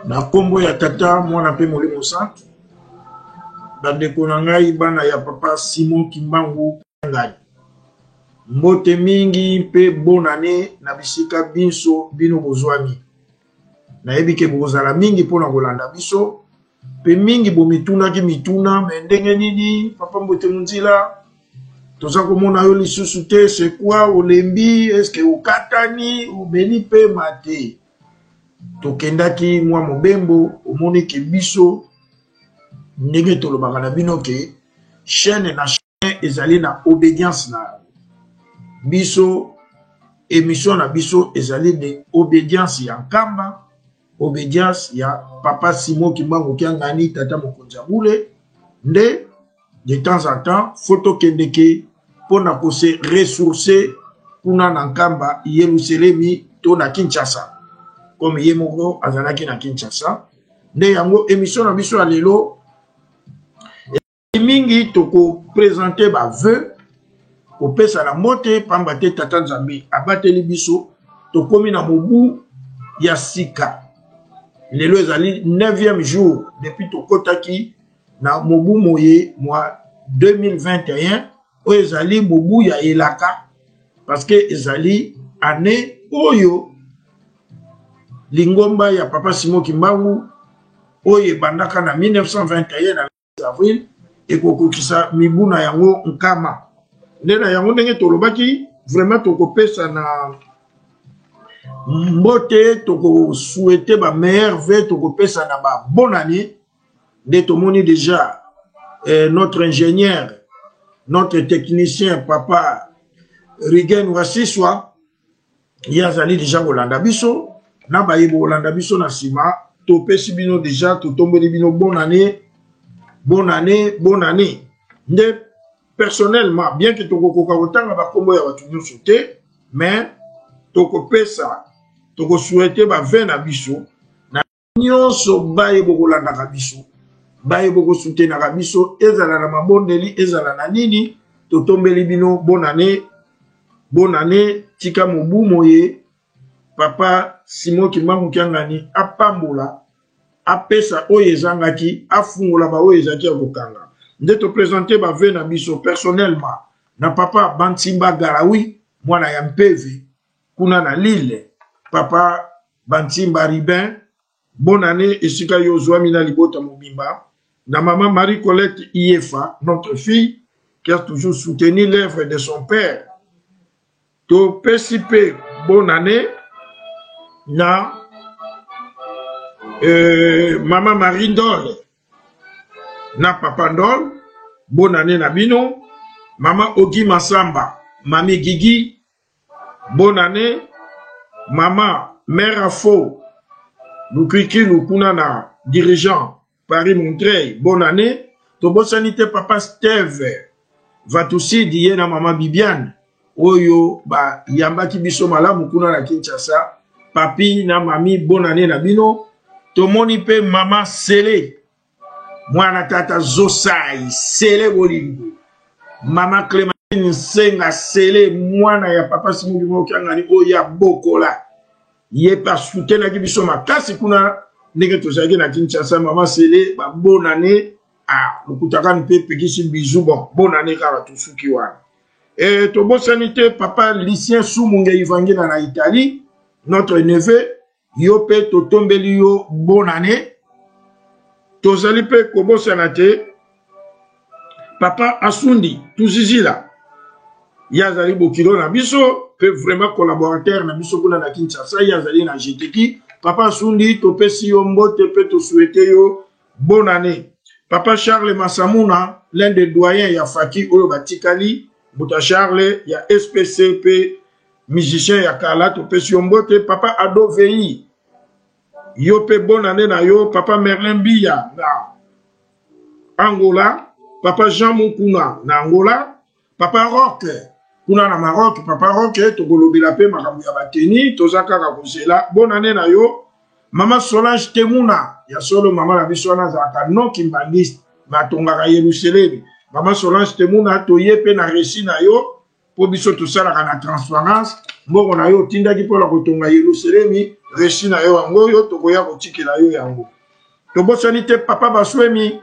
Na kombo ya tata mwana pe molimo santu bandeko na ngai bana ya papa Simon Kimbangu ngai mbote mingi pe bonane na bisika biso bino bozwami na ebike bozala mingi pona kolanda biso pe mingi bomituna ki mituna me ndenge nini papa mbote munzila toza komona yo lisusu te c'est quoi olembi est-ce que okatani obeni pe mate tokendaki mwa mobembo omoni ke biso ndenge tolobaka na bino ke chaîne na chaîne ezali na obédience na biso émission na biso ezali de obédience ya nkamba obédience ya papa Simon Kimbangu kiangani tata mokonzi ya bule nde de temps en temps photo kendeke pona ko se ressourcer kuna na nkamba Yerusalemi to na Kinshasa comme yemoko azalaki na Kinshasa nde yango émission na biso alelo mingi toko présenter ba vœu ko pesa na mote pamba te tata Nzambe abateli biso tokomi na mobu ya sika lelo ezali 9e jour depuis tokotaki na mobu moye mwa 2021 o ezali mobu ya elaka parce que ezali année oyo lingomba ya papa Simon Kimbangu oyo bandaka na 1921 na avril ekokokisa mibuna yango nkama ndena yango ndenge tolobaki vraiment tokopesa na mbote toko souhaiter ba meilleur vœu tokopesa na ba bonne année de tomoni déjà notre ingénieur notre technicien papa Rigen Wasiswa yazali déjà Holanda biso na ba yebo Holanda biso na sima topesi bino déjà totombeli bino bonne année bonne année bonne année nde personnellement bien que tokokoka kotanga ba kombo ya batu nyonso te mais tokopesa toko souhaiter ba vin na biso na nyonso baye bokolanda ka biso baye boko soutenir na biso ezala na mabondeli ezala na nini totombeli bino bonne année tika mobu moye papa Simon Kimbangu kiangani apambola apesa oyo ezangaki afungola ba oyo ezaki akokanga nde to présenter ba vin na biso personnellement na papa Bantimba Garawi mwana ya mpeve kuna na Lille papa Bantimba Ribin bonne année esika yo zwami na libota mobimba na maman Marie Colette Iefa notre fille qui a toujours soutenu l'œuvre de son père to pesipe bonne année na maman Marie Ndol na papa Ndol bonne année na bino maman Ogi Masamba mami Gigi bonne année maman mère Afo Lukwiki Lukuna na dirigeant Paris Montreuil bonne année to bonne sanité papa Steve Vatusi diye na maman Bibiane oyo ba yambaki biso malamu kuna na Kinshasa papi na mami bonne année na bino tomoni pe mama Sele mwana tata Zosai Sele bolingo mama Clémentine Nsenga Sele mwana ya papa Simon Kimbangu kiangani oya bokola ye pa soutenaki biso makasi kuna ndenge tozalaki na Kinshasa maman Sele ba bonne année lokutaka mpe pekisi bisou bonne année kaka tosuki wana tobosani te papa Lucien Sumunge Ivangina na Italie notre neveu yo pe totombeli yo bonne année tozali pe kobosana te papa Asundi Tuzizila yazali bokilo na biso pe vraiment collaborateur na biso kuna na Kinshasa yazali na GTK papa Asundi topesi yo mbote pe to souhaiter yo bonne année papa Charles Massamuna l'un des doyens ya Faki oyo batikali Buta Charles ya SPCP musicien ya Kala topesi yo mbote papa Ado Vei yo pe bonne année na yo papa Merlin Biya na Angola papa Jean Mukuna na Angola papa Rock kuna na Maroc papa Rock tokolobela pe makambo ya bateni tozaka ka kozela bonne année na yo mama Solange Temuna ya solo mama na biso na zaka non kimbaliste batongaka Yerusalem mama Solange Temuna toye pe na récit na yo po biso tosalaka na transparence mbongo na yo tindaki pola kotonga Yerusalem récit na yo yango yo tokoya kotikela yo yango tobosani te papa Baswemi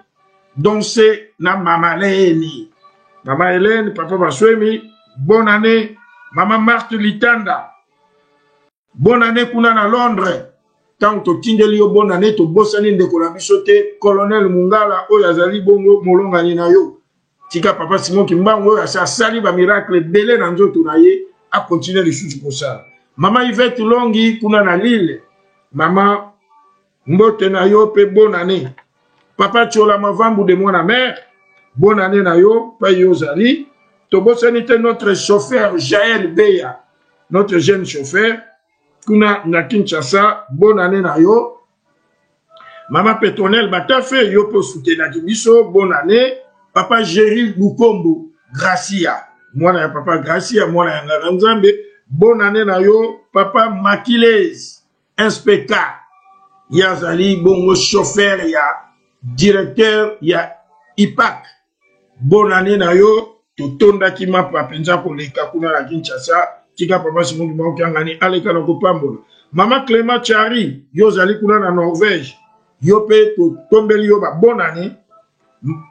danser na mama Leni mama Hélène papa Baswemi bonne année mama Marthe Litanda bonne année kuna na Londres tant to tindeli yo bonne année to bosani ndeko na biso te colonel Mungala oyo azali bongo molongani na yo tika papa Simon Kimbango oyo asali ba miracle belé na nzoto na ye a continuer les choses pour ça mama Yvette Longi kuna na Lille mama mbote na yo pe bonne année papa Chola Mavambu de moi na mère bonne année na yo pa yo zali to bosani te notre chauffeur Jaël Beya notre jeune chauffeur kuna na Kinshasa bonne année na yo mama Petronel Batafe yo po soutenir biso bonne année papa Jerry Lukombo Gracia mwana ya papa Gracia mwana ya Ngaranzambe bonne année na yo papa Makiles inspecteur yazali bongo chauffeur ya directeur ya IPAC bonne année na yo totonda kima papenza koleka kuna na Kinshasa tika papa Simon Kimangani aleka na kopambola mama Clément Chari yo zali kuna na Norvège yo pe tombeli yo ba bonne année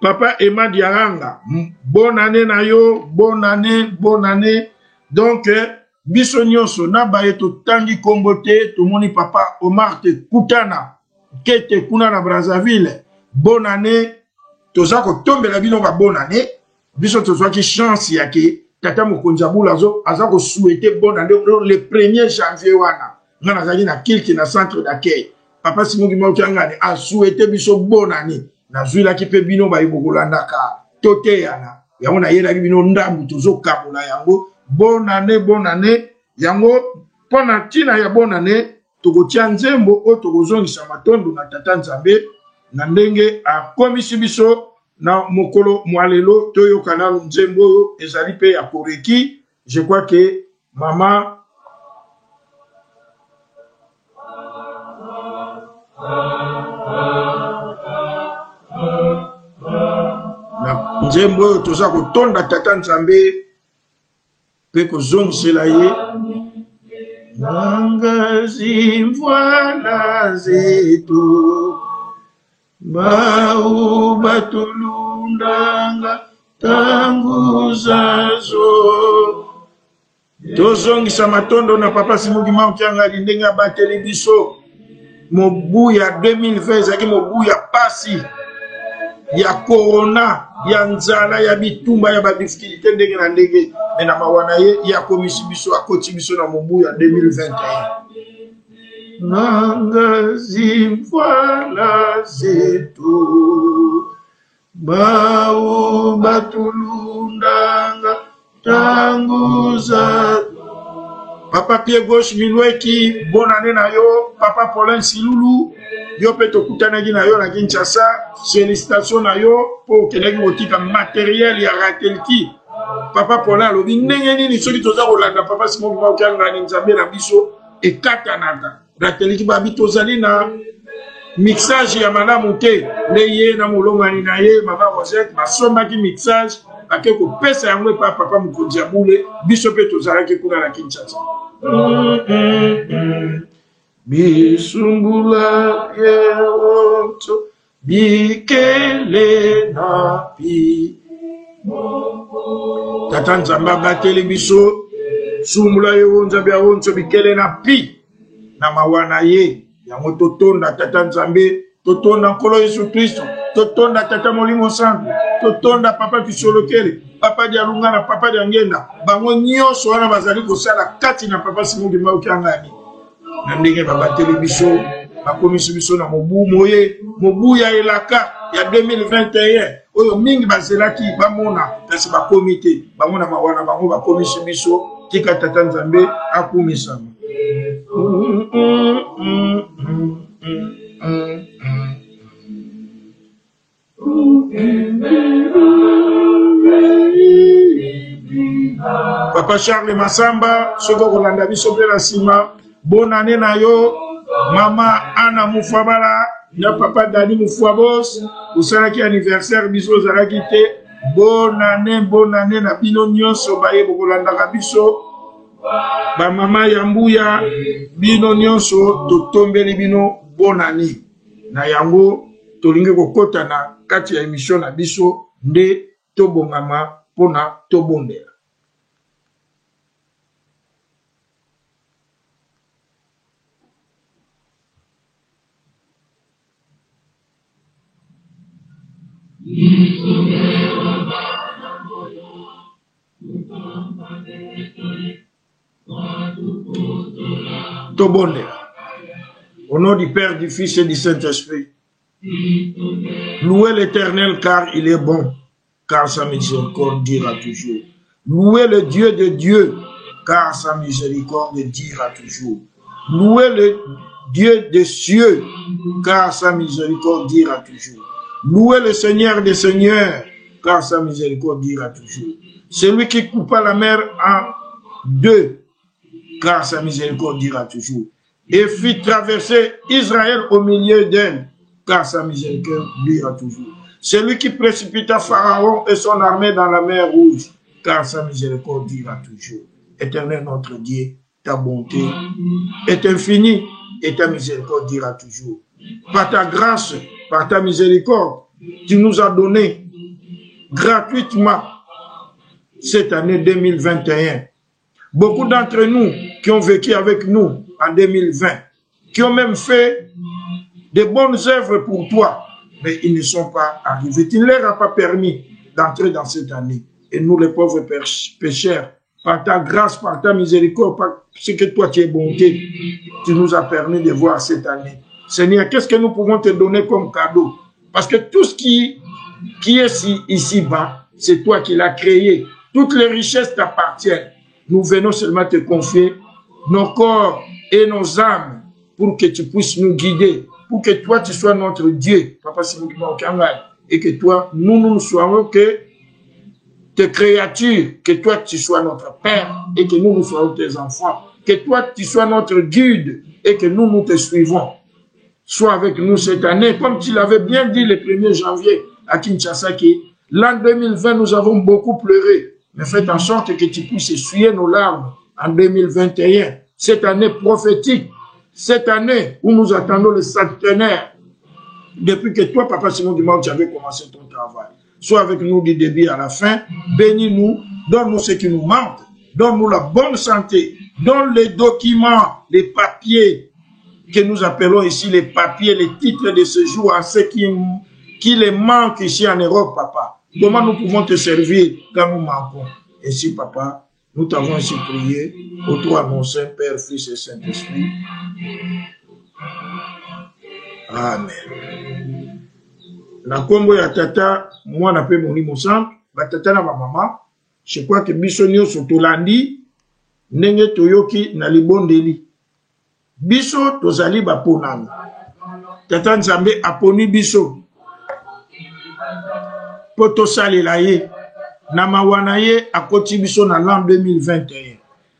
papa Emma Diaranga bonne année na yo bonne année donc biso nyonso na baye to tangi kombote to moni papa Omar te kutana kete kuna na Brazzaville bonne année toza ko tombela bino ba bonne année biso toza ki chance yake tata mokonjabula aza ko souhaiter bonne année le 1er janvier wana ngana zali na kilki na centre d'accueil papa Simon Kimangani a souhaité biso bonne année na zuila ki pe bino ba ibokolandaka tote yana yango na yela bino ndambu tozo kabola yango bonne année yango pona tina ya bonne année tokotia nzembo o tokozongisa matondo na tata Nzambe na ndenge akomisi biso na mokolo mwalelo toyo kanalo nzembo oyo ezali pe ya koreki. Je crois que mama na nzembo oyo toza kotonda tata Nzambe pe kozongisela ye nangazi mvwana zetu bau batulundanga tangu zazo tozongisa matondo na papa Simon Kimangani ndenge bateli biso mobu ya 2020 zaki mobu ya pasi ya corona ya nzala ya bitumba ya badifficulté ndenge na ndenge na mawana ye ya komisi biso akoti biso na mobu ya 2021 nangazi mvwana zetu bau batulundanga tangu za papa pied gauche Milweki bonne année na yo papa Paulin Silulu yo pe tokutanaki na yo na Kinshasa félicitations na yo po kenaki kotika matériel ya ratelki papa Paulin alobi ndenge nini soki toza kolanda papa Simon Kimangani Nzambe na biso ekatanaka ratelki babi tozali na mixage ya malamu te leye na molongani na ye mama Rosette basombaki mixage ake kopesa yango pa papa mokonzi ya bule biso pe tozalaki kuna na Kinshasa bisumbula yeonto bikele na pi. Tata Nzambe abateli biso sumbula yeonto biaonto bikele na pi na mawana ye yango totonda Tata Nzambe, totonda Nkolo Yesu Kristo, totonda Tata Molimo Santo, totonda Papa Kisolokele, Papa Dialungana, Papa Diangenda, bango nyonso wana bazali kosala kati na Papa Simon Kimba Okiangani. Na ndenge babateli biso, bakomisi biso na mobu ya elaka ya 2021 oyo mingi bazelaki bamona kasi bakomite bamona mawana bango bakomisi biso. Tika Tata Nzambe akumisama. Papa Charles Massamba soko kolanda biso pe na sima. Bonne année na yo Mama Anna Mufabala na Papa Dani Mufabos osalaki anniversaire biso ozalaki te. Bonne année na bino nyonso baye bokolandaka biso. Ba mama Yambuya bino nyonso totombeli bino bonne année. Na yango tolingi kokota na kati ya émission na biso nde tobongama pona tobondela. Tobonde. Au nom du Père, du Fils et du Saint-Esprit. Louez l'Éternel car il est bon, car sa miséricorde dira toujours. Louez le Dieu de Dieu, car sa miséricorde dira toujours. Louez le Dieu des cieux, car sa miséricorde dira toujours. Louez le Seigneur des seigneurs, car sa miséricorde dira toujours. Celui qui coupa la mer en deux, car sa miséricorde dira toujours. Et fit traverser Israël au milieu d'elle, car sa miséricorde dira toujours. Celui qui précipita Pharaon et son armée dans la mer Rouge, car sa miséricorde dira toujours. Éternel notre Dieu, ta bonté est infinie et ta miséricorde dira toujours. Par ta grâce, par ta miséricorde, tu nous as donné gratuitement cette année 2021. Beaucoup d'entre nous qui ont vécu avec nous en 2020, qui ont même fait de bonnes œuvres pour toi, mais ils ne sont pas arrivés. Tu ne leur as pas permis d'entrer dans cette année. Et nous, les pauvres pécheurs, par ta grâce, par ta miséricorde, par ce que toi tu es bonté, tu nous as permis de voir cette année. Seigneur, qu'est-ce que nous pouvons te donner comme cadeau? Parce que tout ce qui est ici-bas, c'est toi qui l'as créé. Toutes les richesses t'appartiennent. Nous venons seulement te confier nos corps et nos âmes pour que tu puisses nous guider, pour que toi tu sois notre Dieu, Papa Simon Kimba Okiangani, et que toi, nous ne soyons que tes créatures, que toi tu sois notre Père et que nous soyons tes enfants, que toi tu sois notre guide et que nous te suivons. Sois avec nous cette année, comme tu l'avais bien dit le 1er janvier à Kinshasa, l'an 2020 nous avons beaucoup pleuré, mais faites en sorte que tu puisses essuyer nos larmes en 2021, cette année prophétique, cette année où nous attendons le centenaire, depuis que toi, Papa Simon Kimba, tu avais commencé ton travail. Sois avec nous du début à la fin, bénis-nous, donne-nous ce qui nous manque, donne-nous la bonne santé, donne les documents, les papiers, que nous appelons ici les papiers, les titres de séjour à ceux qui les manquent ici en Europe, Papa. Comment nous pouvons te servir quand nous manquons? Ainsi, Papa, nous t'avons ainsi prié, au toi, mon Saint Père, Fils et Saint-Esprit. Amen. Na kombo ya tata, moi na pe moni mosan, ba tata na ba mama, je crois que biso nyonso tolandi, ndenge toyoki na libondeli. Biso tozali baponami. Tata Nzambe aponi biso. Poto salela ye. Na mawana ye akoti biso na l'an 2021.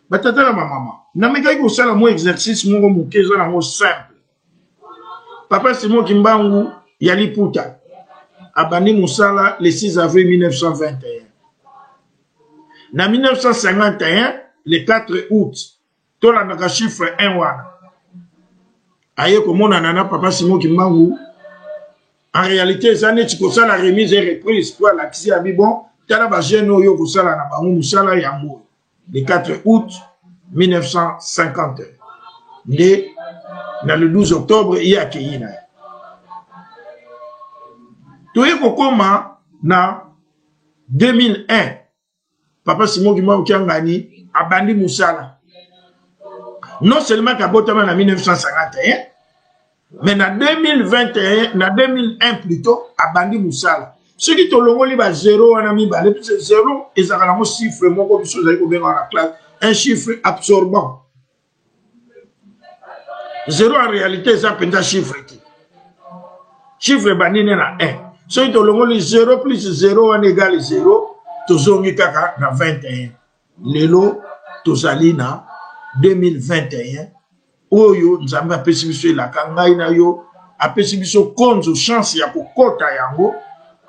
Batata na mama. Na mekaki kosala mo exercice moko mokeza na mo simple. Papa Simon Kimba yali puta. Abani musala le 6 avril 1921. Na 1951, le 4 août, tola naka chiffre 1 wana. aye komona nana papa Simon Kimbangu en réalité ça n'est que la remise et reprise pour la kisi abi bon tala ba jeune oyo ko sala na bango musala yango le 4 août 1950 né dans le 12 octobre il y a Keyina toye kokoma na 2001 papa Simon Kimbangu Kiangani abandi musala non seulement kabotama na 1951 mais en 2021 en 2001 plutôt abandi musala ce qui te longoli ba 0 wana mi ba le 0 ezaka na chiffre moko biso za ko benga na classe un chiffre absorbant 0 en réalité ça peut être chiffre chiffre banine na 1 ce qui te longoli 0 plus 0 égale 0 tozongi kaka na 21 lelo tozali na 2021 oyo nzambe apesi biso elaka ngai na yo apesi biso konzo chance ya kokota yango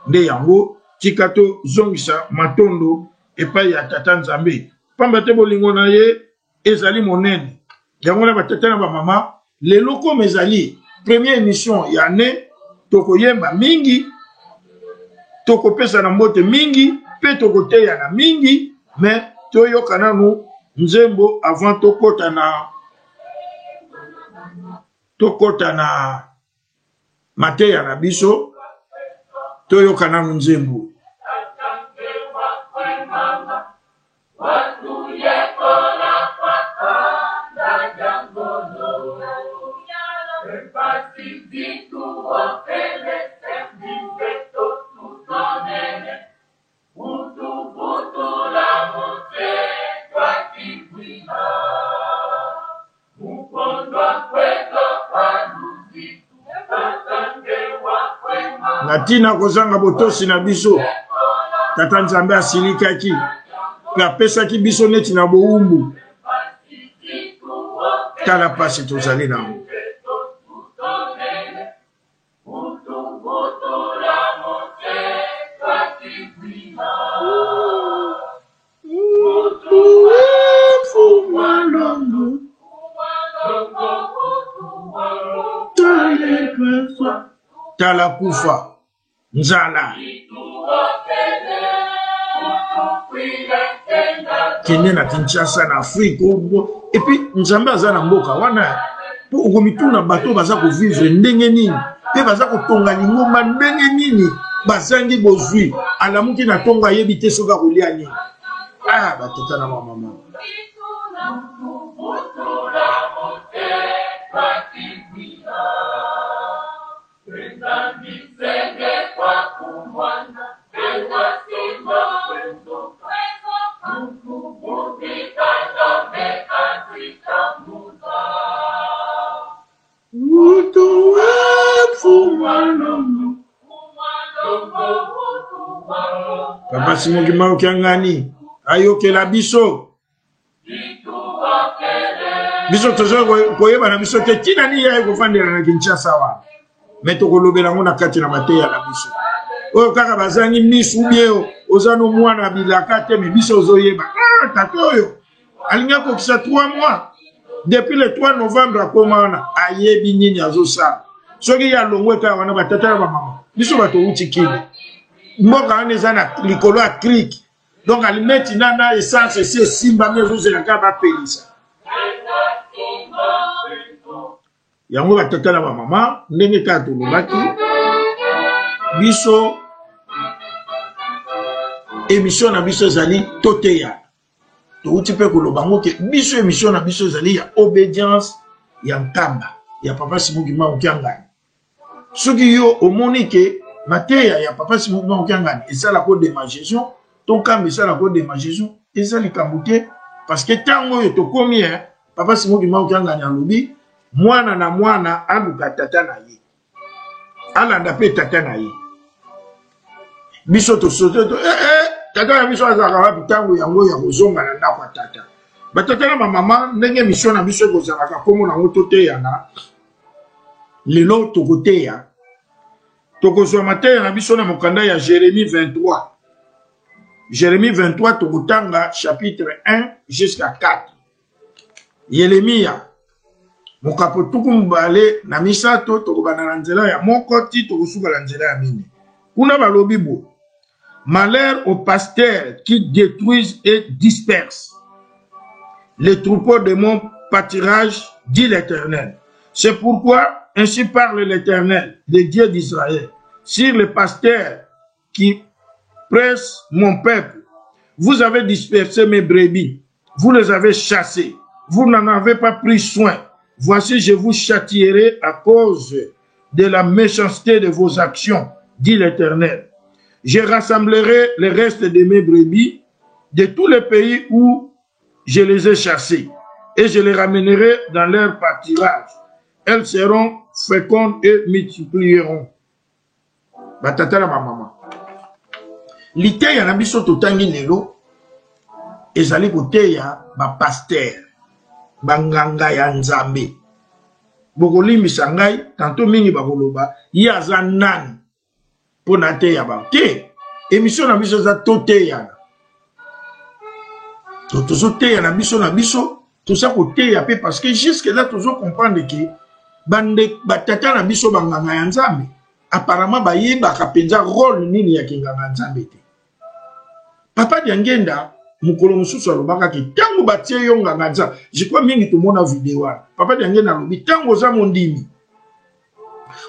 nde yango tika tozongisa matondo epai ya tata nzambe pamba te bolingo na ye ezali monene yango na batata na bamama lelo koma ezali première émission ya année tokoyemba mingi tokopesa na mbote mingi mpe tokoteya na mingi mais toyoka nanu nzembo avant tokota na mateya na biso toyoka nanu nzembo Natina kozanga botosi na biso tata nzambe asilikaki pe apesaki biso neti na boumbu tala pasi tozali nango tala kufa nzala kende na Kinshasa na Afrique et puis nzambe aza na mboka wana po okomituna bato baza ko vivre ndenge nini pe baza ko tonga lingomba ndenge nini bazangi bozwi alamuki na tonga yebi te soka kolia nini batata na mama Papa Simon Kimbangu Kiangani ayokela biso tozo koyeba na biso te tina ni ya kofandela na Kinshasa wa meto kolobela ngona kati na mateya na biso oyo kaka bazangi misu bieo ozano mwana bilaka te me biso ozoyeba tata oyo alinga ko kisa 3 mois depuis le 3 novembre akomana ayebi nini azosala soki ya longwe ka wana batata ba mama biso bato utikile mboka wana eza na likolo ya click donc alimeti na essence c'est simba mezo zela ka ba pelisa yango batata na ba mama ndenge ka tulobaki biso émission na biso zali toteya touti pe koloba ngoke biso émission na biso zali ya obédience ya nkamba ya papa Simon Kimbangu Kiangani soki yo omoni ke mateya ya papa Simon Kimbangu Kiangani esala ko démagisation ton kamba esala ko démagisation ezali kambuté parce que tango yo tokomi papa Simon Kimbangu Kiangani alobi mwana na mwana aluka tata na ye alanda pe tata na ye biso to soto tata ya biso azaka wapi tango yango ya kozonga na ndako ya tata batata na bamama ndenge mission na biso ekozalaka komo nango toteya na lelo tokoteya tokozwa mateya na biso na mokanda ya Jérémie 23 Jérémie 23 tokotanga chapitre 1 jusqu'à 4 Yeremia Mokapo tukumbale na misato tokobana na nzela ya mokoti tokosuka la nzela ya mine. Kuna balobi bo. Malheur aux pasteurs qui détruisent et dispersent les troupeaux de mon pâturage, dit l'Éternel. C'est pourquoi, ainsi parle l'Éternel, le Dieu d'Israël, sur les pasteurs qui pressent mon peuple. Vous avez dispersé mes brebis, vous les avez chassés, vous n'en avez pas pris soin. Voici, je vous châtierai à cause de la méchanceté de vos actions, dit l'Éternel. Je rassemblerai le reste de mes brebis de tous les pays où je les ai chassés et je les ramènerai dans leur pâturage. Elles seront fécondes et multiplieront. Batata la maman. L'ité ya nabiso totangi lelo ezali koteya ba pasteur banganga ya nzambe. Bokolimi sangai tanto mingi bakoloba yaza nani pona teya ba te émission na biso za toteya. Tozo teya na biso tout ça koteya pe parce que jusque là tozo comprendre que bande batata na biso banganga ya nzambe apparemment bayeba kapenza rôle nini ya kinganga nzambe te. Papa Diangenda mukolo mususu alobaka ki tango batie yo nganga nzambe. Je crois mingi tout mona vidéo. Papa Diangenda lobi tango za mondimi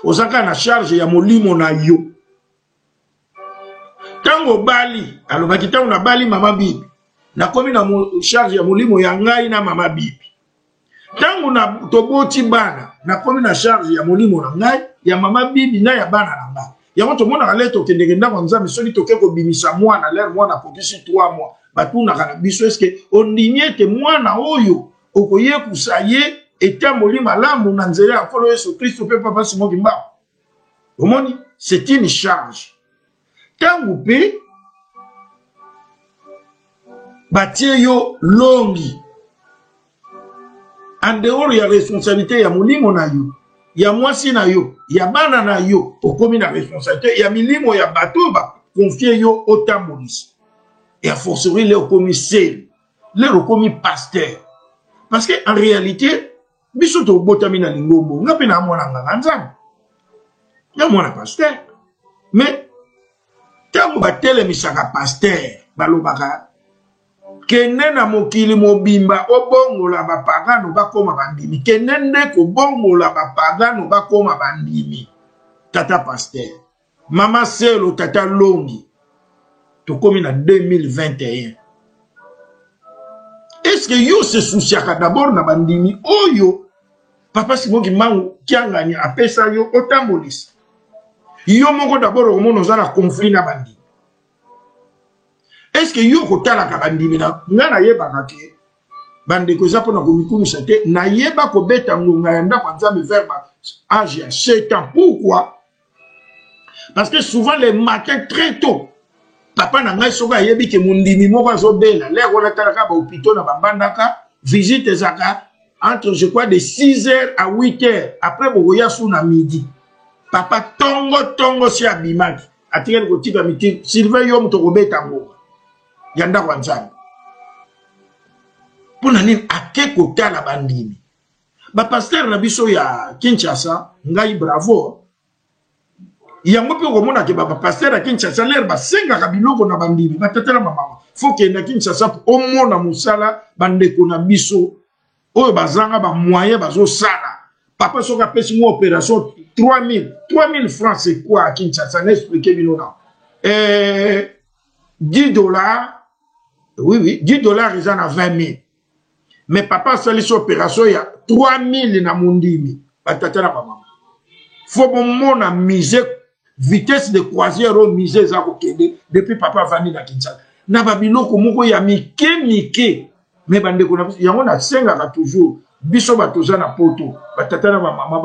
ozaka na charge ya molimo na yo. Tango bali alobaki tango na bali mama bibi nakomi na charge ya molimo ya ngai na mama bibi. Tango na toboti bana nakomi na charge ya molimo na ngai ya mama bibi na ya bana na ngai. Yango to mona kaleto kendegenda kwa nzambe soni toke ko bimisa mwana l'air mwana potisi 3 mois. Batuna kana biso eske ondiniete mwana oyo okoye kusaye eta molima lamu na nzela ya kolo Yesu Kristo pe papa simo kimba. Omoni c'est une charge. Tango pe batie yo longi en dehors ya responsabilité ya molimo na yo ya mwasi na yo ya bana na yo okomi na responsabilité ya milimo ya bato ba confier yo otambolisi et a fortiori le okomi sel le okomi pasteur parce que en réalité biso to botami na lingombo ngapi na mwana nganga nzambe ya mwana pasteur mais tango batele misaka pasteur balobaka kene na mokili mobimba obongola bapagano bakoma bandimi kene nde kobongola bapagano bakoma bandimi tata pasteur mama selo tata longi tokomi na 2021 est-ce que yo se souciaka d'abord na bandimi oyo papa simoki mangu kiangani apesa yo otambolisi yo moko d'abord omono za na conflit na bandimi. Est-ce que yo kotala ka bandimi na ngana yeba kake bande ko zapo na komikumisa te na yeba ko beta ngunga yanda kwa nzambe vers âge ya 7 ans. Pourquoi? Parce que souvent les matins très tôt papa na ngai soka yebi ke mundimi moko azobela le ko na talaka ba hôpital na bambandaka visite zaka entre je crois de 6h à 8h après boya sou na midi papa tongo si abimaki atikeli kotika miti Sylvain yo mto kobeta ngo yanda kwa nzambe pona nini ake kotala bandimi ba pasteur na biso ya Kinshasa ngai bravo yango pe komona ke ba pasteur ya Kinshasa l'air ba senga ka biloko na bandimi batatela mama faut que na Kinshasa au mona musala bandeko na biso oyo bazanga ba moyen bazo sala papa soka pesi mo opération 3000 francs c'est quoi à Kinshasa n'expliquez bino na 10 $. Oui, 10 $, ils en ont 20 000. Mais papa, ça les opérations, il y a 3 000 na mundimi. Faut bon mon a misé vitesse de croisière au misé za kokende depuis papa vani na Kinshasa. Na babino komoko ya mike. Mais bande ko na yango na senga ka toujours biso batoza na poto. Batata na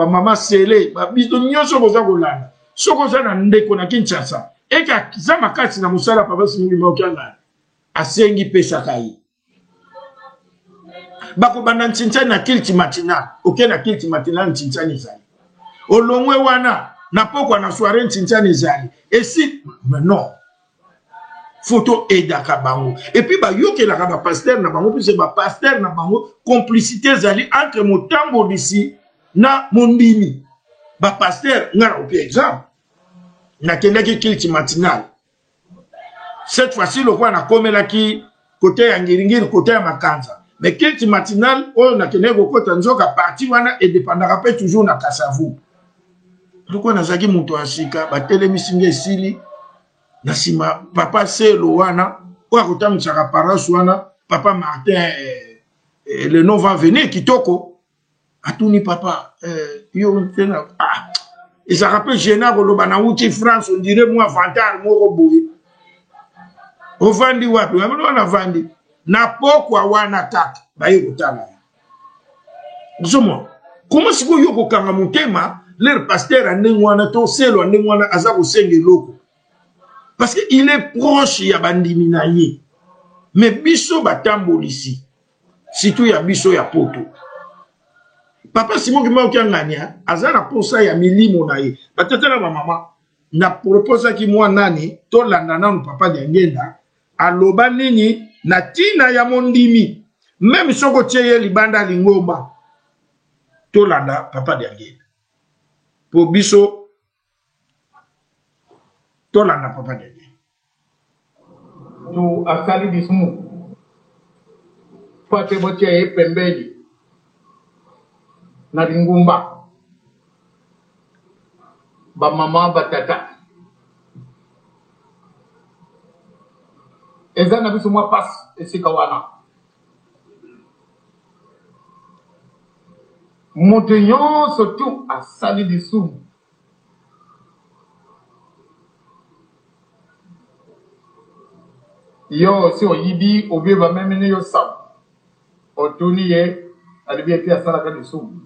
mama sele, biso nyoso boza kolanda. Soko za na ndeko na Kinshasa. Eka za makasi na musala papa singi mokanga. Asengi pesa kai. Bako banda nchinchani na kilti matinal. Oke na kilti matinal nchinchani zali. Olongwe wana na poko na soirée nchinchani zali. Et si, mais non. photo edaka bango et puis ba yokelaka ba pasteur na bango puis ba pasteur na bango complicité zali entre motambo d'ici na mondimi ba pasteur ngara au exemple na kendaki kilti matinal cette fois-ci le roi na komelaki côté ya ngiringiri côté ya makanza mais kilti matinal o na kendaki kokota nzoka parti wana et dépendra pas toujours na Kasavu loko nazaki muto asika batelemi singe sili na sima papa selo wana o akotamisa parole wana papa Martin le nom va venir kitoko atuni papa yo tena et ça rappelle Génard Lobana outi France on dirait moi vantard moko boye o vandi wapi wana vandi na pokwa wana kaka baye kutana zomo comment siko yoko kanga mutema leur pasteur andengwana to selo andengwana aza ko senge loko parce qu'il est proche ya bandimi na ye mais biso batambolisi surtout ya biso ya poto papa Simon Kimao Kiangania azana posa ya milimo na ye batata na mama na proposa ki mwa nani to landa nanu papa Diangenda aloba nini na tina ya mondimi même soko tieye libanda lingomba to landa papa Diangenda po biso to landa papa Diangenda tu asali dismu pate botieye pembeni na lingumba ba mama batata ezana biso mwa passe esika wana moto nyonso tu asali lisumu yo si oyibi obieba memene yo sabu otuni ye alibi eti asalaka lisumu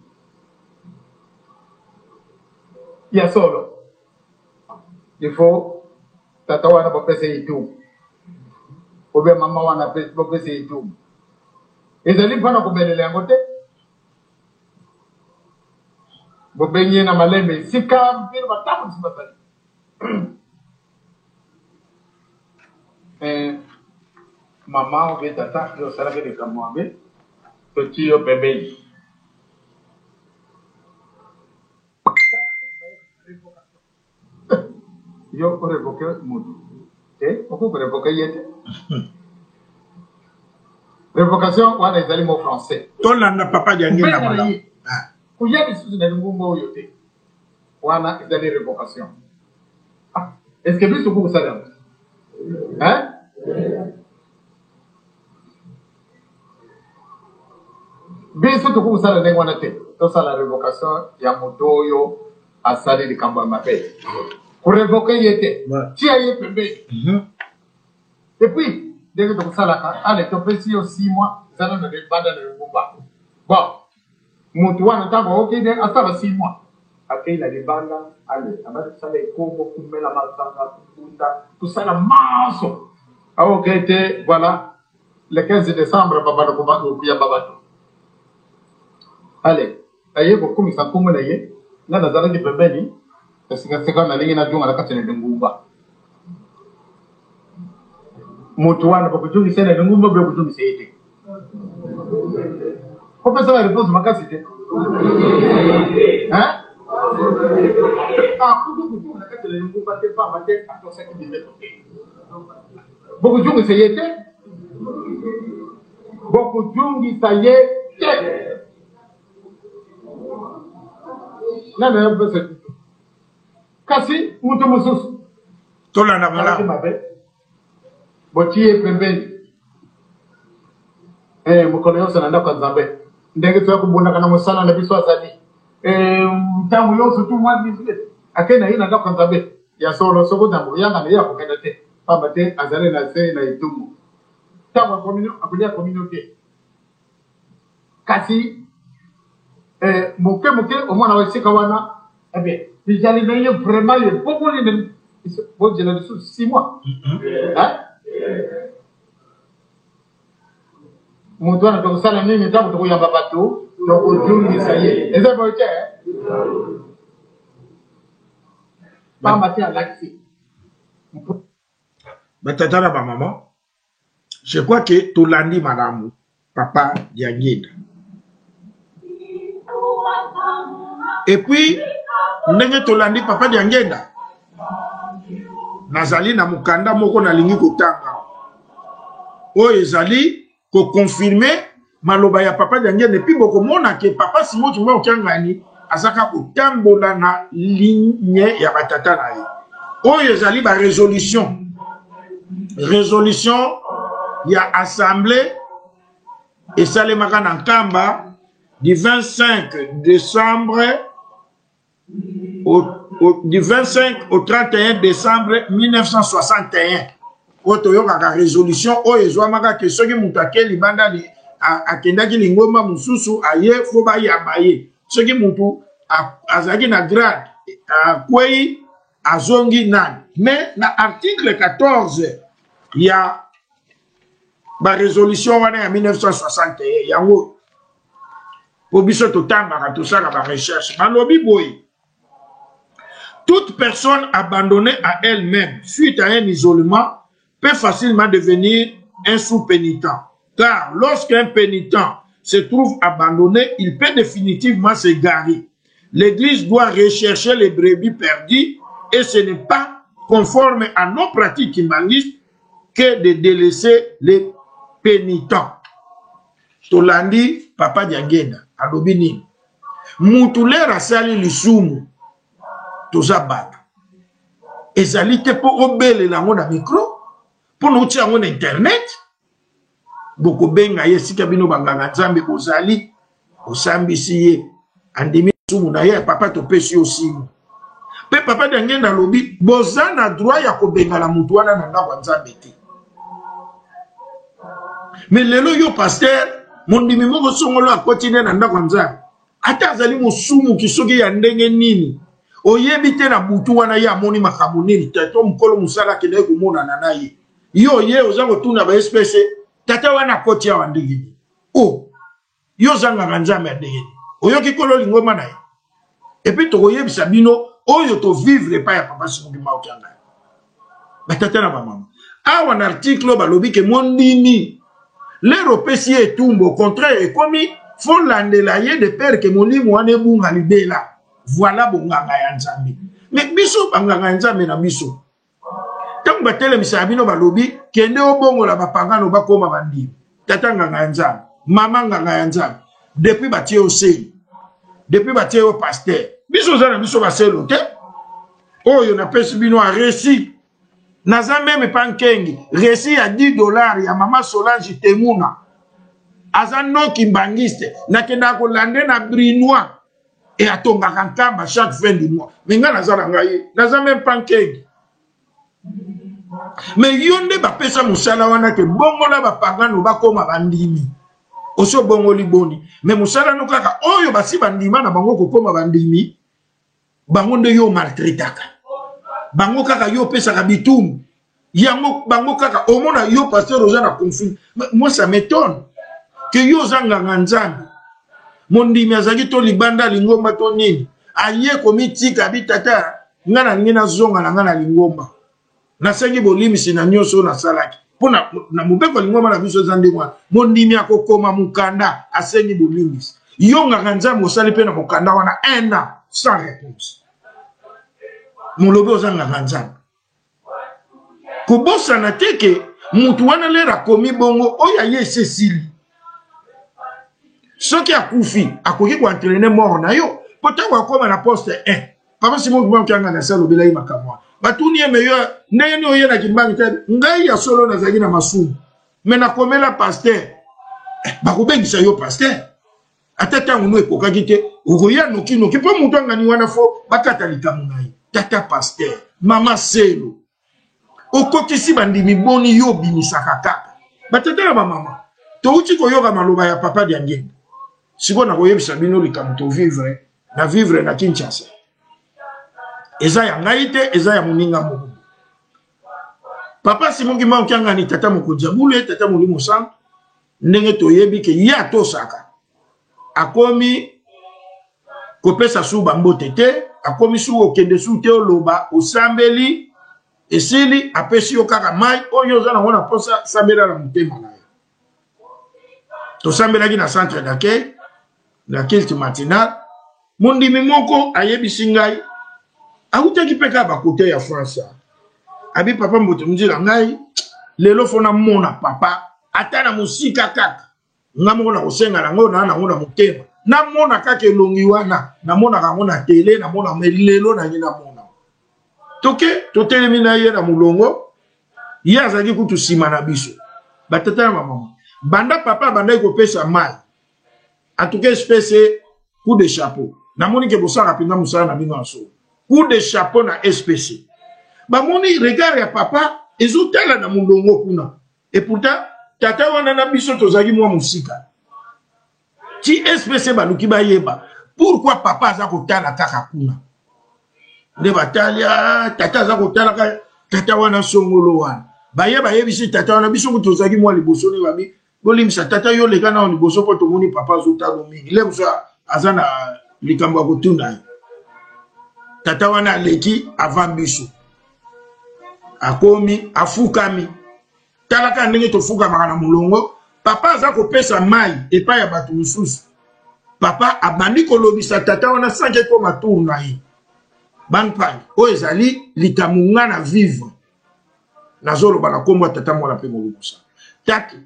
ya solo il faut tata wana bapese itu obe mama wana bapese itu ezali mpona kobelela yango te bobenye na malembe sika mpira batambo si basali mama obe tata yo salaka de kamwambe toti yo pembeni yo ko revoke mutu oko ko revoke yete révocation wana ezali mo français to landa papa Diangenda mala ko yedi susu na ngumbo yo te wana ezali révocation est-ce que biso ko sala biso to ko sala ndenge wana te to sala révocation ya moto yo asali likambo ya mabe pour révoquer yete tia ye pembe et puis dès que tu salaka allez to pesi yo 6 mois zana na de banda na ngumba bon moto wana tango ok de asala 6 mois akei la de banda allez abati sala ikobo kumela mazanga kunda kusala maso ok te voilà le 15 décembre baba ko ba ko ya baba allez aye ko kumisa kumela ye na nazala di pembeni sika na lingi na junga na kati na ngumba moto wana bakujungi sena ngumba be kujungi seite ko pesa la réponse makasi te kujungi na kati na ngumba te pa mate atosa ki bimbe bakujungi seite bakujungi sayete na na pesa kasi mutu mususu tola na mala botiye pembeni mukolo yose nanda kwa Nzambe ndenge tu yakubunda kana musala na biso azali mtangu yose tu mwazi zile akena ina nda kwa Nzambe ya solo soko ndambo yanga ne yakukenda te pamba te azali na se na itumu tangu akulia communauté kasi muke omwana wasika wana j'allais venir vraiment le beaucoup de bon je l'ai sous 6 mois mon doigt de ça l'année n'est pas pour y avoir bateau donc aujourd'hui ça y est et ça va être pas mater à l'accès tata na ba maman. Je crois que Tolandi madame papa Diangenda. Et puis ndenge Tolandi papa Diangenda. Nazali na mukanda moko na lingi kotanga. O ezali ko confirmer maloba ya papa Diangenda et puis boko mona ke papa Simon Kimba okangani azaka kotambola na ligne ya batata na ye. O ezali ba résolution. Résolution ya assemblée et salemaka na Nkamba du 25 décembre du 25 au 31 décembre 1961. Otoyoka résolution o ezwamaka ke soki mutu akeli banda li akendaki lingomba mususu aye fo ba ya baye. Soki mutu azaki na grade akwei azongi nani. Mais na article 14 il y a la résolution en 1961 yango pour biso totanga tout ça la recherche malobi boy. Toute personne abandonnée à elle-même suite à un isolement peut facilement devenir un sous-pénitent. Car lorsqu'un pénitent se trouve abandonné, il peut définitivement s'égarer. L'Église doit rechercher les brebis perdues et ce n'est pas conforme à nos pratiques humanistes que de délaisser les pénitents. Tolandi papa Diangenda alobi nini mutu lera asali lisumu toza bato ezali te po obele lango na micro po na uti yango na internet bokobenga ye sika bino banganga nzambe bozali osambisi ye andimi sumu na ye papa topesi yo simu pe papa Diangenda alobi boza na droit ya kobenga la mutu wana na ndako nzambe te. Mais lelo yo pasteur mondimi moko songolo akotine na ndako nzambe ata azali musumu kisoki ya ndenge nini oyebi te na butu wana ya moni makabu nini tato mukolo musala kende komona na naye yo ye ozango tuna ba espèce tata wana koti ya wandigi o yo zanga nzambe ndenge oyo kikolo lingoma naye et puis to oyebisa bino oyo to vivre pa ya papa Simon Maokanga batata na mama awa na article balobi ke mondini l'Europécie est tout au contraire et comme il faut l'andelayer de père que mon limu ane bunga libela voilà bonganga ya nzambe mais biso banganga nzambe na biso tant batele misabino balobi kende obongo la bapangano bakoma bandimi tata nganga nzambe mama nganga nzambe depuis batie au sei depuis batie au pasteur biso zana biso baselo te oyo na pesi bino a récit naza même pankengi récit à $10 ya mama Solange Temuna aza noki mbangiste nakenda ko lande na brinois et atonga Nkamba chaque fin du mois minga naza ngai naza même pankengi mais yonde ba pesa musala wana ke bongo la ba pagano bakoma bandimi oso bongo liboni mais musala no kaka oyo basi bandima na bango kokoma bandimi bango nde yo maltraitaka bango kaka yo pesa ka bitumu yango bango kaka omona yo pasteur ozana conflit. Moi ça m'étonne que yo zanga nzambe mondimi azaki to libanda lingomba to nini aye komitika bitata ngana ngina zonga na ngana lingomba na sengi bolimisi na nyoso na salaki pona na mubeko lingomba na biso zande mwa mondimi akokoma mukanda asengi bolimisi yo nganga nzambe osali pe na mukanda wana un an sans réponse mulobe ozanga nzambe kubosa na teke mutu wana lera komi bongo oya ye Cécile soki akufi akoki ko entraîner mort na yo pota kwa koma na poste 1 papa Simon Maokanga na salo belai makamwa batuni meilleur ndeni oye na kimbangi te ngai ya solo na zagi na masumu mais na komela pasteur bakobengisa yo pasteur atata ngunu ekokaki te okoya noki po mutu ngani wana fo bakata likamu ngai tata pasteur mama selo okokisi bandimi boni yo bimisaka kaka batata ba mama to uti koyoka maloba ya papa Diangenda siko na koyebisa bino likambo to vivre na Kinshasa eza ya ngai te eza ya moninga moko papa Simon Maokanga ni tata mokonzi bule tata molimo sang ndenge toyebi ke ya tosaka akomi kopesa su bambote te akomi su okende su te oloba osambeli esili apesi yo kaka mai oyo za na ngona posa sambela na mutema na yo to sambela ki na centre d'accueil na culte matinal mondimi moko ayebisi ngai awutaki peka ba kote ya France abi papa mbote muzila ngai lelo fona mona papa atana musika kaka ngamo na kosenga na ngona na ngona mutema na mona kaka elongi wana na mona ka ngona tele na mona melelo na ngina mona toke totelemi na ye na mulongo ye azaki kutu sima na biso batata na mama banda papa banda ko pesa mai atuke espèce coup de chapeau na moni ke bosaka pinga musala na binga so coup de chapeau na SPC ba moni regard ya papa ezotala na mulongo kuna et pourtant tata wana na biso tozaki mwa musika ti SPC baluki bayeba pourquoi papa aza kotala kaka kuna de batalia tata aza kotala tata wana songolo wana bayeba yebisi tata wana biso kutozaki mwa liboso ni babi bolimisa tata yo leka na liboso po tomoni papa azotalo mingi le muso azana likambo akotunda tata wana leki avant biso akomi afukami talaka ndenge tofuka makana mulongo papa aza kopesa mai epa ya batu mususu papa abandi kolobisa tata wana sanke ko matour na ye banpani o ezali litamunga na vivre nazolo bana komba tata mwana pe molukusa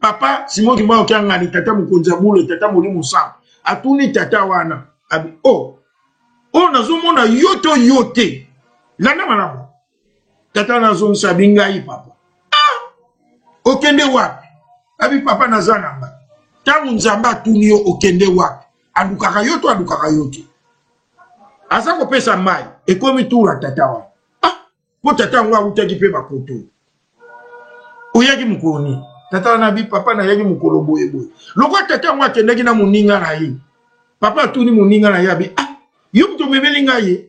papa simoki mwa okanga ni tata mukonza bule tata mulimu sa atuni tata wana abi nazomona yote lana manamo tata nazo sabinga papa okende wapi abi papa nazananga tangu nzamba atuni yo okende wapi adukaka yote asa ko pesa mai ekomi tura tata wana po tata ngwa utaki pe bakoto oyaki mukoni tata na bi papa na yaki mukolo boye lokwa tata ngwa kendaki na muninga na ye papa tuni muninga na yabi yo mto mebelinga ye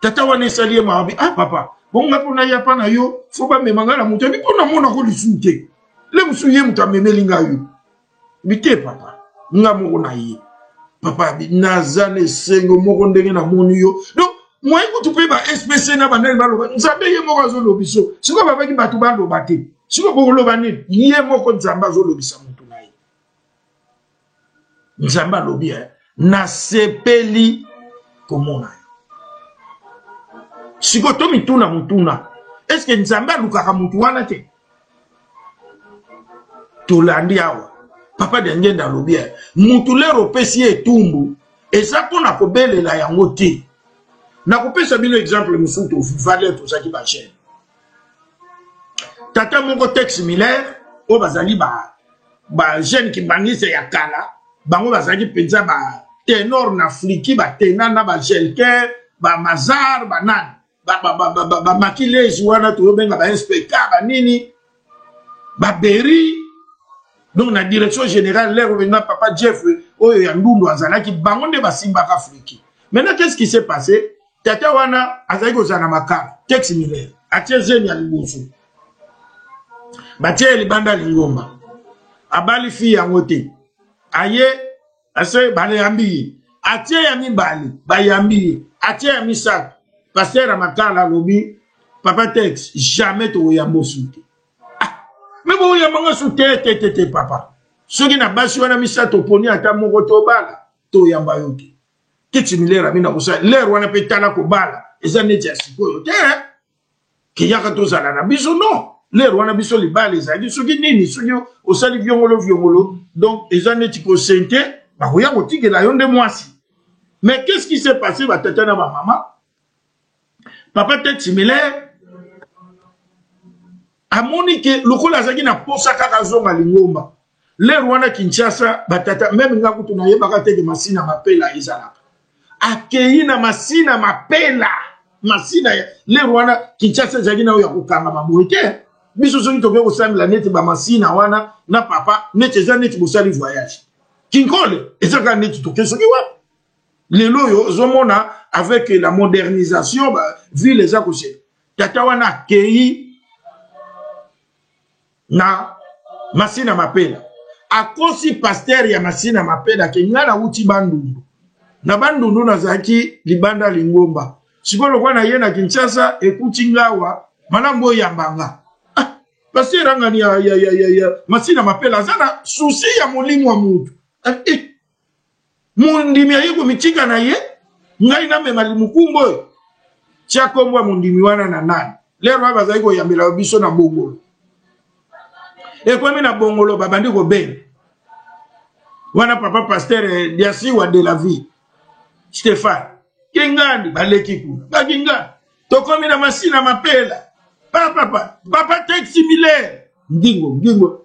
tata wana esalie mabi papa bonga pona ya pa na yo fo ba memanga na mutu bi pona mona ko lisute le musu ye mutu mebelinga yo bite papa nga moko na ye papa bi nazane sengo moko ndenge na moni yo donc moi ko tupe ba SPC na bandeli baloba nzambe ye moko azo lobiso siko baba ki batu bando bate siko ko loba ni ye moko nzamba azo lobisa mutu na ye nzamba lobi na sepeli komona siko to mituna mutuna est-ce que nzamba lukaka mutu wana te tolandi awa papa de ngenda lobi mutu lero pesi etumbu eza pona kobelela yango te na kopesa bino exemple musuto valeur to saki ba chaîne tata moko texte similaire o bazali ba jeune ki bangise ya kala bango bazali penza ba ténor na Afrique ba tenana ba gelker ba mazar ba nan ba makilezi wana to benga ba inspecteur ba nini ba beri donc la direction générale l'air revenant papa Jeff oyo ya ndundu azalaki bango nde basimbaka Afrique. Maintenant qu'est-ce qui s'est passé? Tata wana azali kozana makala texte similaire atie zeni ya liboso batie libanda lingomba abali fi yango te aye ase bale yambi atie ya mibali bayambi atie ya misato pasteur makala lobi papa texte jamais to yambo sute mais bon yamanga sute papa soki na basi wana misato poni ata moko to bala to yamba yote kiti milera mina kusa lero wana petana ko bala eza neti asikoyo te ki yaka to zala na biso non lero wana biso libala eza di soki nini soki osali viongolo donc eza neti ko sente ba koya kotike la yonde mwasi. Mais qu'est-ce qui s'est passé ba tata na ba maman papa tête similaire amoni ke lokola zaki na posa kaka zonga lingomba lero wana Kinshasa batata même ngakutu na yeba teke masina mapela izalaka akei na masina mapela masina lero wana Kinshasa zaki na ya kokanga maboite biso soki toke ko samila neti ba masina wana na papa neti za neti bosali voyage kinkole ezaka neti toke soki wa lelo yo zomona avec la modernisation ville eza kose tata wana akei na masina mapela akosi pasteur ya masina mapela ke ngala uti bandundu na bandundu na zaki libanda lingomba sikolo kwa na ye na Kinshasa ekuti ngawa malambo yambanga parce rangani ya masina mapela zana souci ya molimo wa mutu mundimi ayeko mitika na ye ngai na mema limukumbo tia kombo mundimi wana na nani lero abazai ko yambela biso na bongolo ekwemi na bongolo babandi ko ben wana papa pasteur Diasi wa de la vie Stéphane kingani baleki ku bakinga tokomi na masina mapela papa tek similaire ngingo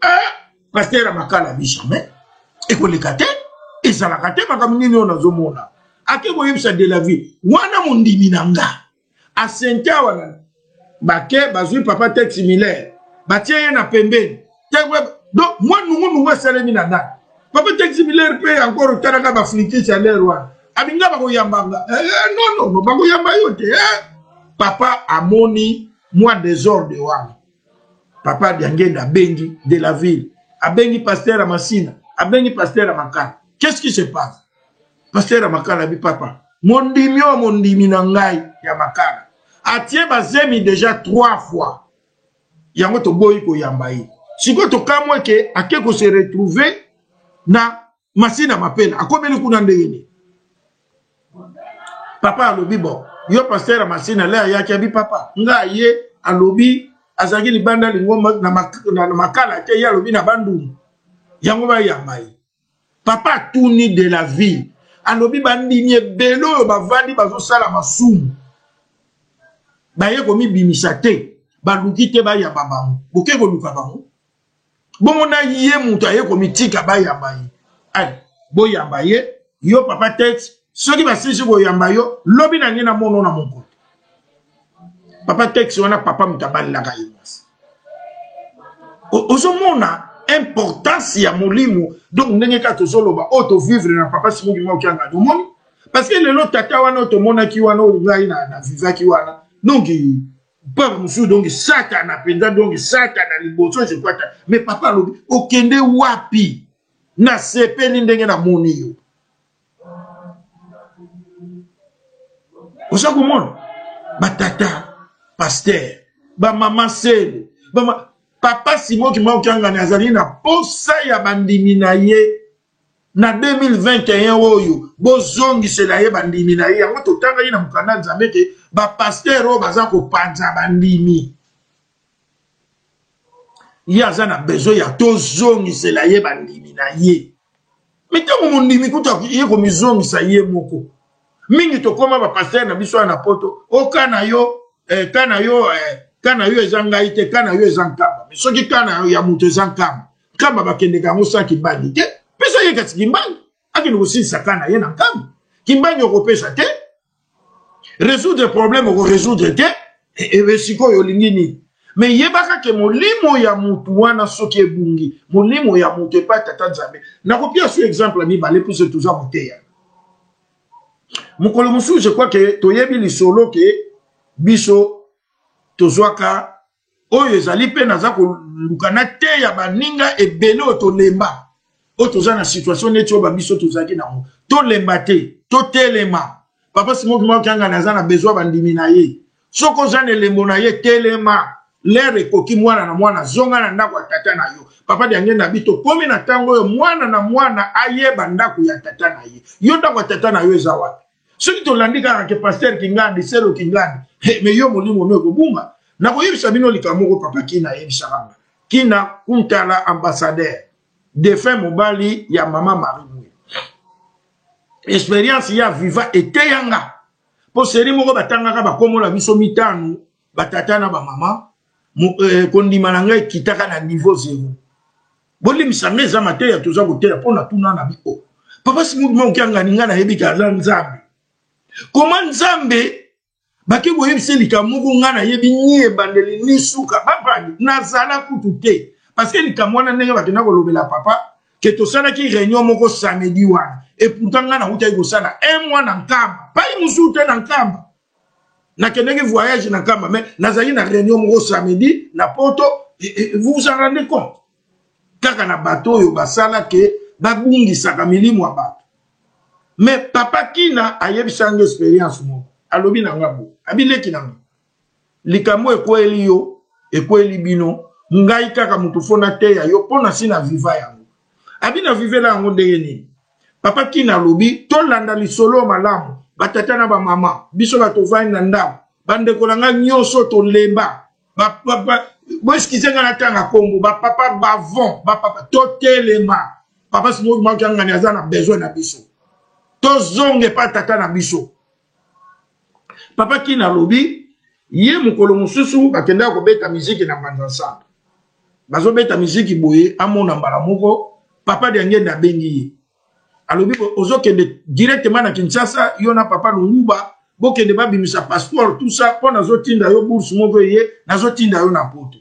pasteur makala bisame ekoleka te ezalaka te makambo nini oyo nazomona ake koyebisa de la vie wana mondimi na nga asenta wana bake bazwi papa tek similaire batie ye na pembeni donc mwa nungu esalemi na ndani papa tek similaire mpe encore otalaka baflikisi ya lere wana abinga bakoyambanga non bakoyamba yo te papa amoni mwa désordre wana papa diangenda abengi de la ville abengi pasteur Masina abengi pasteur Makala. Qu'est-ce qui se passe? Pasteur Makala bi papa mondimi na ngai ya Makala atie bazemi déjà 3 fois yango to boyi ko yamba yi siko to kamwe ke ake ko se retrouver na Masina mapela akomeli kuna ndenge papa alobi bon yo pasteur Masina le ayaki abi papa nga ye alobi azaki libanda lingoma na Makala te ya alobi na bandu yango ba yamai papa tuni de la ville alobi bandini ebelo bavandi bazosala masumu baye komi bimisa te baluki te ba yamba bango boke ko luka bango bomona ye mutu aye komi tika ba yamba ye ai bo yamba ye yo papa tete soki basisi ko yamba yo lobi na ngina mono na mongo papa tete wana papa mutabali la kayimasi ozomona importance ya molimo donc ndenge ka tozoloba auto vivre na papa simoki mo kyanga domoni parce que le lot tata wana automona ki wana ngai na vivaki wana donc papa musu donc satana penda donc satana liboso je kwata mais papa lobi okende wapi na sepeli ndenge na moni yo osa komona batata pasteur ba mama sele ba papa Simoki Mokanga nazali na posa ya bandimi na ye na 2021 oyo bozongi sela ye bandimi na ye yango totanga ye na mukanda nzambe ke ba pasteur o baza ko panza bandimi ye aza na besoin ya tozongi sela ye bandimi na ye metango mondimi kuta ye ko mizongi sa ye moko mingi tokoma ba pasteur na biso na poto okana yo kana yo ezanga ite kana yo ezankamba mais soki kana yo ya mutu ezankamba kamba bakende kango sa kibali te pesa ye kasi kimbani akini kusinsa kana ye na nkamba kimbani okopesa te résoudre problème oko résoudre te siko yo lingini mais yebaka ke molimo ya mutu wana soki ebungi molimo ya mutu epa tata nzambe nakopia sur exemple mi bale pour se tuza moteya mukolo musu je crois que toyebi lisolo ke biso tozwaka oyo ezali pe naza kolukana te ya baninga ebele oyo tolemba oyo toza na situation neti oyo babiso tozalaki nango tolemba te totelema papa Simoki Mokanga naza na besoin bandimi na ye soki oza na elembo na ye telema lere ekoki mwana na mwana zonga na ndako ya tata na yo papa diange na bito komi na ntango oyo mwana na mwana ayeba ndako ya tata na ye yo ndako ya tata na yo eza wapi soki tolandi kaka ke pasteur Kingandi selo Kingandi mais yo molimo no ekobunga nakoyebisa bino likambo moko papa Kina yebisa banga Kina kuntala ambassadeur défunt mobali ya mama Marie Mouye expérience ya viva eteyanga po seri moko batangaka bakomola biso mitano batata na ba mama kondima na ngai kitaka na niveau 0 bolimisa meza mateya toza koteya pona tuna na biko papa Simoki Mokanga ninga na yebika za nzambe comment nzambe baki boyebisa likamoko nga na yebi nye bandeli ni suka babani nazala kutu te parce que likambo wana ndenge bakenda kolobela papa ke tosalaki réunion moko samedi wana et pourtant nga na utaki kosala un mois na nkamba pai musu te na nkamba nakendeki voyage na nkamba mais nazali na réunion moko samedi na poto vous vous en rendez compte kaka na bato oyo basala ke babungisaka milimo ya bato mais papa Kina ayebisa nga expérience moko alobi na ngabo abileki na ngabo likambo ekweli yo ekweli bino ngai kaka mutu fona te ya yo pona sina viva yango abina vivela yango ndenge nini papa Kina lobi tolanda lisolo malamu batata na ba mama biso batovani na ndako bandeko nanga nyonso tolemba bo eskizenga na tanga kombo ba papa bavon ba papa totelema papa simo makanga ni azana besoin na biso tozonge pa tata na biso papa Kina lobi ye mukolo mususu bakenda ko beta muziki na manzansa bazo beta muziki boye amona mbala moko papa de ngenda bengi alobi ozokende directement na Kinshasa yona papa Lunguba bokende babimisa passeport tout ça pona zotinda yo bourse moko ye nazotinda yo na poto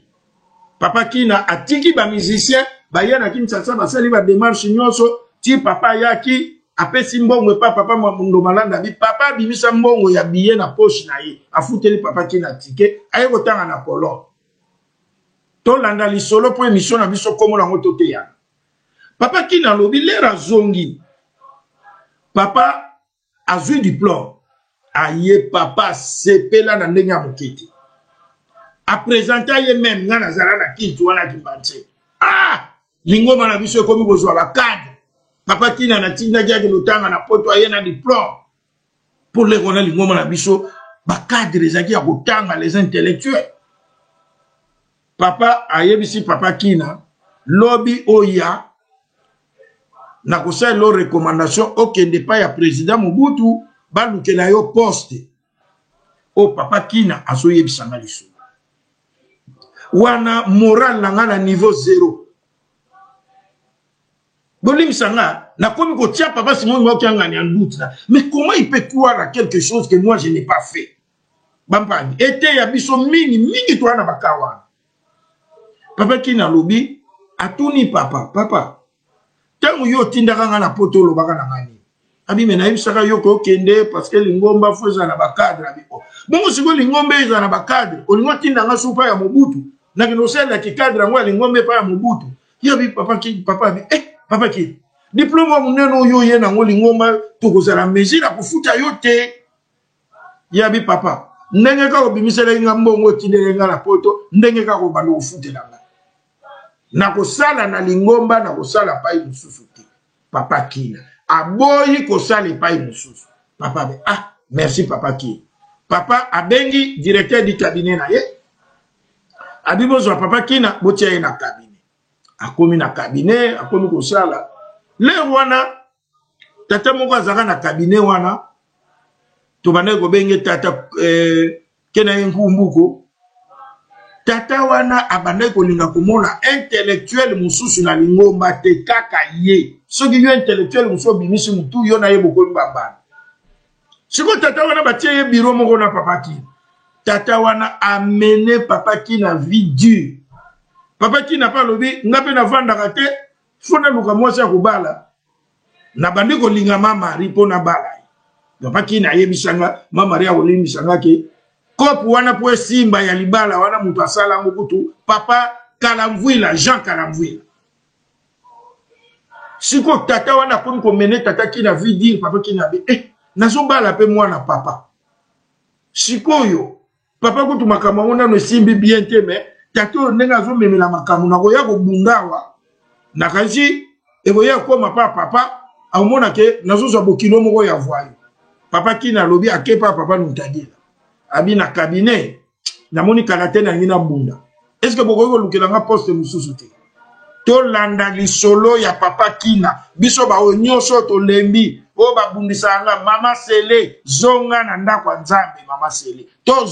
papa Kina atiki ba musicien baya na Kinshasa basali ba démarche nyonso ti papa yaki apesi mbongo pa papa Mundo Malanda bi papa bimisa mbongo ya billet na poche na ye afuteli papa Kina ticket aye kotanga na kolon to landa lisolo po émission na biso komo na ngoto te ya papa Kina lobi lera zongi papa azui diplôme aye papa sepela na ndenge ya mokete a présenter ye même ngana zala na kintu wana kimbanche lingoma na biso ekomi kozwa ba cadre papa Kina na tinda jage lotanga na poto aye na diplôme pour les rona lingoma na biso ba cadre ezaki ya kotanga les intellectuels papa aye bisi papa Kina lobby oya na kosala lo recommandation okende pa ya président Mobutu balukela yo poste o papa Kina asoyebisa ngaliso wana moral nanga na niveau 0 bolimsanga na komi ko tia papa Simon Mokanga ni en doute là mais comment il peut croire à quelque chose que moi je n'ai pas fait bampani était ya biso mingi toi na bakawa papa Kina lobi atuni papa tango yo tindaka nga na poto lo baka na ngani abi mena ibisaka yo ko kende parce que lingomba foza na bakadre abi bongo siko lingombe eza na bakadre olingo tinda nga supa ya Mobutu na kino sela ki cadre ngwa lingombe pa ya Mobutu yo bi papa abi papa ki diplôme muneno yo ye na ngolingomba to kozala mesure kufuta yo te ya bi papa ndenge ka obimisela nga mbongo tindele nga na poto ndenge ka ko bando kufutela nga na kosala na lingomba na kosala pai mususu te papa Kina aboyi kosala pai mususu papa be merci papa Kina papa abengi directeur du cabinet na ye abibozo papa Kina botia na cabinet akomi na cabinet akomi kosala le wana tata moko azaka na cabinet wana to bana ko benge tata kena nkumbuko tata wana abandai kolinga komona intellectuel mususu na lingomba te kaka ye soki yo intellectuel mususu bimisi mutu yo na ye bokoni bambana siko tata wana batie ye biro moko na papa Kina tata wana amene papa Kina vie dure papa Kina pa lobi ngape na vandaka te fona luka mwasi ya kubala na bandi kolinga mama ripo na bala papa Kina yebisanga mama ria olimbisanga ke kopu wana po simba ya libala wana mutu asala ngokutu papa Kalamvwila Jean Kalamvwila siko tata wana komi komene tata Kina vie dire papa Kina be nazo bala pe mwana papa sikoyo papa kutu makambo ngona no simbi bien te mais tata nenga zo memela makambo na koya ko bungawa na kanji eboya ko papa amona ke nazo zo bokilo moko ya voyo papa Kina lobi akepa papa nutadila abi na cabinet na moni kalate na ngina bunda est-ce que boko lukela nga poste mususu te to landa lisolo ya papa Kina biso ba onyoso to lembi o ba bundisa nga mama sele zonga na ndako nzambe mama sele to